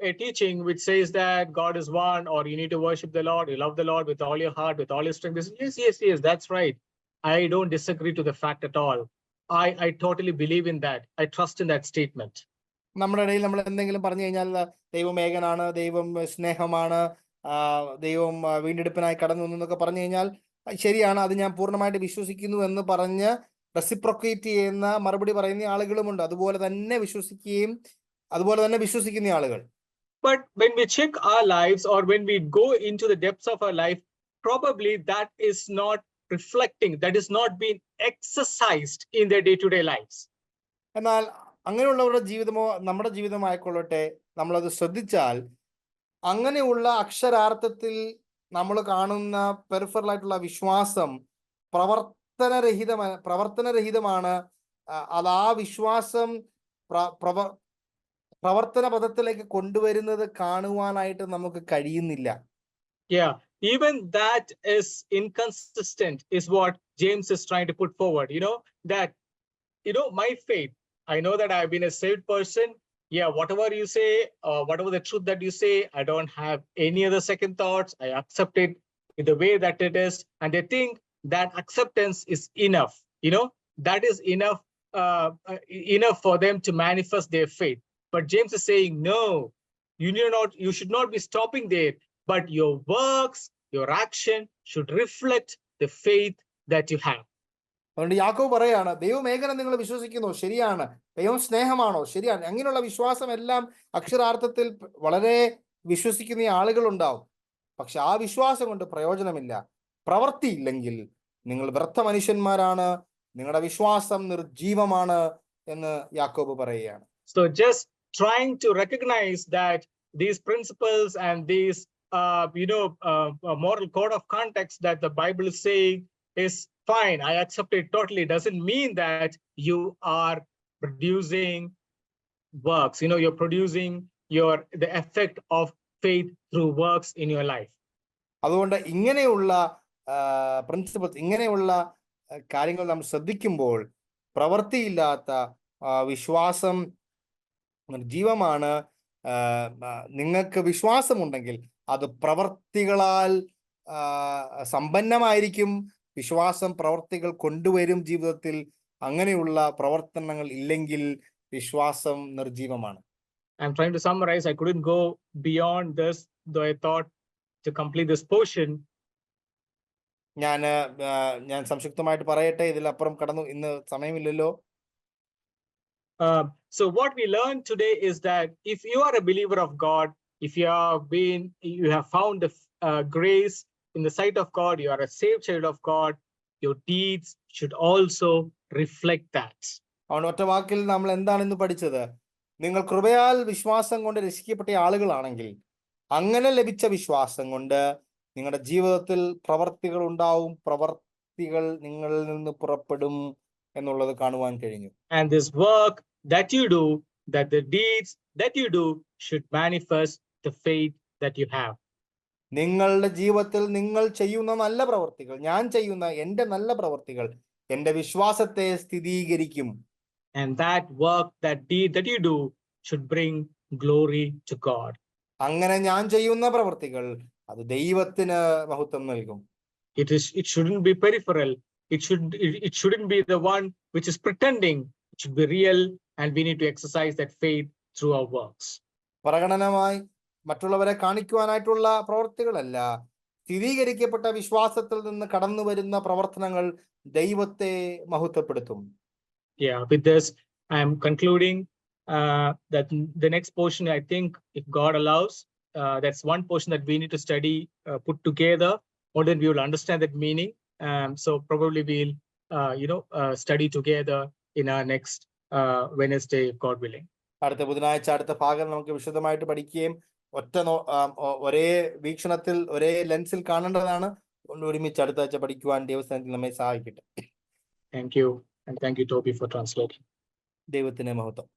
a teaching which says that God is one, or you need to worship the Lord, you love the Lord with all your heart, with all your strength. Yes, that's right. I don't disagree to the fact at all. I totally believe in that. I trust in that statement. നമ്മുടെ ഇടയിൽ നമ്മൾ എന്തെങ്കിലും പറഞ്ഞു കഴിഞ്ഞാൽ ദൈവം ഏകനാണ്, ദൈവം സ്നേഹമാണ്, ദൈവം വീണ്ടെടുപ്പിനായി കടന്നു എന്നൊക്കെ പറഞ്ഞു കഴിഞ്ഞാൽ ശരിയാണ്, അത് ഞാൻ പൂർണ്ണമായിട്ട് വിശ്വസിക്കുന്നു എന്ന് പറഞ്ഞ് റെസിപ്രോക്കേറ്റ് ചെയ്യുന്ന മറുപടി പറയുന്ന ആളുകളുമുണ്ട്. അതുപോലെ തന്നെ വിശ്വസിക്കുന്ന ആളുകൾ. But when we check our lives, or when we go into the depths of our life, probably that is not reflecting, that is not being exercised in their day-to-day lives. എന്നാൽ അങ്ങനെയുള്ളവരുടെ ജീവിതമോ നമ്മുടെ ജീവിതമായിക്കൊള്ളട്ടെ, നമ്മളത് ശ്രദ്ധിച്ചാൽ അങ്ങനെയുള്ള അക്ഷരാർത്ഥത്തിൽ നമ്മൾ കാണുന്ന പെരിഫറൽ ആയിട്ടുള്ള വിശ്വാസം പ്രവർത്തനരഹിതമാണ്. അത് ആ വിശ്വാസം പ്രവർത്തന പദത്തിലേക്ക് കൊണ്ടുവരുന്നത് കാണുവാനായിട്ട് നമുക്ക് കഴിയുന്നില്ല. Yeah, even that is inconsistent is what James is trying to put forward. That my faith, I know that I've been a saved person. Yeah, whatever you say, whatever the truth that you say, I don't have any other second thoughts. I accept it in the way that it is, and they think that acceptance is enough. That is enough for them to manifest their faith. But James is saying, no, you should not be stopping there, but your works, your action should reflect the faith that you have. അതുകൊണ്ട് യാക്കോബ് പറയാണ്, ദൈവം ഏകനെ നിങ്ങൾ വിശ്വസിക്കുന്നു, ശരിയാണ്. ദൈവം സ്നേഹമാണോ, ശരിയാണ്. അങ്ങനെയുള്ള വിശ്വാസം എല്ലാം അക്ഷരാർത്ഥത്തിൽ വളരെ വിശ്വസിക്കുന്ന ആളുകളുണ്ടാവും. പക്ഷെ ആ വിശ്വാസം കൊണ്ട് പ്രയോജനമില്ല. പ്രവൃത്തിയില്ലെങ്കിൽ നിങ്ങൾ വൃദ്ധ മനുഷ്യന്മാരാണ്, നിങ്ങളുടെ വിശ്വാസം നിർജീവമാണ് എന്ന് യാക്കോബ് പറയുകയാണ്. So just trying to recognize that these principles and these moral code of conduct that the Bible is saying is fine, I accept it totally, doesn't mean that you are producing works. You're producing the effect of faith through works in your life. അതുകൊണ്ട് ഇങ്ങനെയുള്ള principles, ഇങ്ങനെയുള്ള കാര്യങ്ങൾ നാം ശ്രദ്ധിക്കുമ്പോൾ പ്രവൃത്തിയില്ലാത്ത വിശ്വാസം നിർജീവമാണ്. നിങ്ങൾക്ക് വിശ്വാസമുണ്ടെങ്കിൽ അത് പ്രവർത്തികളാൽ സമ്പന്നമായിരിക്കും. വിശ്വാസം പ്രവർത്തികൾ കൊണ്ടുവരും ജീവിതത്തിൽ. അങ്ങനെയുള്ള പ്രവർത്തനങ്ങൾ ഇല്ലെങ്കിൽ വിശ്വാസം നിർജീവമാണ്. I'm trying to summarize. I couldn't go beyond this, though I thought to complete this portion. ഞാൻ സംക്ഷിപ്തമായിട്ട് പറയട്ടെ, ഇതിലപ്പുറം കടന്നു ഇന്ന് സമയമില്ലല്ലോ. So what we learned today is that if you are a believer of God, if you have found the grace in the sight of God, you are a saved child of God, your deeds should also reflect that. അവൻ ഒറ്റ വാക്കിൽ നമ്മൾ എന്താണ് ഇന്ന് പഠിച്ചത്? നിങ്ങൾ കൃപയാൽ വിശ്വാസം കൊണ്ട് രക്ഷിക്കപ്പെട്ട ആളുകളാണെങ്കിൽ അങ്ങനെ ലഭിച്ച വിശ്വാസം കൊണ്ട് നിങ്ങളുടെ ജീവിതത്തിൽ പ്രവർത്തികൾ ഉണ്ടാവും, പ്രവർത്തികൾ നിങ്ങളിൽ നിന്ന് പുറപ്പെടും എന്നുള്ളത് കാണുവാൻ കഴിഞ്ഞു. And this work that you do, that the deeds that you do should manifest the faith that you have. നിങ്ങളുടെ ജീവിതത്തിൽ നിങ്ങൾ ചെയ്യുന്ന നല്ല പ്രവർത്തികൾ, ഞാൻ ചെയ്യുന്ന എൻ്റെ നല്ല പ്രവർത്തികൾ എൻ്റെ വിശ്വാസത്തെ സ്ഥിരീകരിക്കും. And that work, that deed that you do should bring glory to God. അങ്ങനെ ഞാൻ ചെയ്യുന്ന പ്രവർത്തികൾ അത് ദൈവത്തിന് മഹത്വം നൽകും. It shouldn't be peripheral. It shouldn't be the one which is pretending. It should be real, and we need to exercise that faith through our works. പ്രകടനമായി മറ്റുള്ളവരെ കാണിക്കുവാനായിട്ടുള്ള പ്രവർത്തികളല്ല, സ്ഥിരീകരിക്കപ്പെട്ട വിശ്വാസത്തിൽ നിന്ന് കടന്നു വരുന്ന പ്രവർത്തനങ്ങൾ ദൈവത്തെ മഹത്വപ്പെടുത്തും. Yeah, with this, I am concluding that the next portion, I think, if God allows, that's one portion that we need to study, put together, or then we will understand that meaning. So probably we'll, study together in our next Wednesday, if God willing. അടുത്ത ബുധനാഴ്ച അടുത്ത ഭാഗം നമുക്ക് വിശദമായിട്ട് പഠിക്കുകയും ഒരേ വീക്ഷണത്തിൽ ഒരേ ലെൻസിൽ കാണേണ്ടതാണ്. ഒരുമിച്ച് അടുത്ത ആഴ്ച പഠിക്കുവാൻ ദൈവസ്ഥാനത്തിൽ നമ്മെ സഹായിക്കട്ടെ. Thank you, and thank you, Toby, for translating. ദൈവത്തിന് മഹത്വം.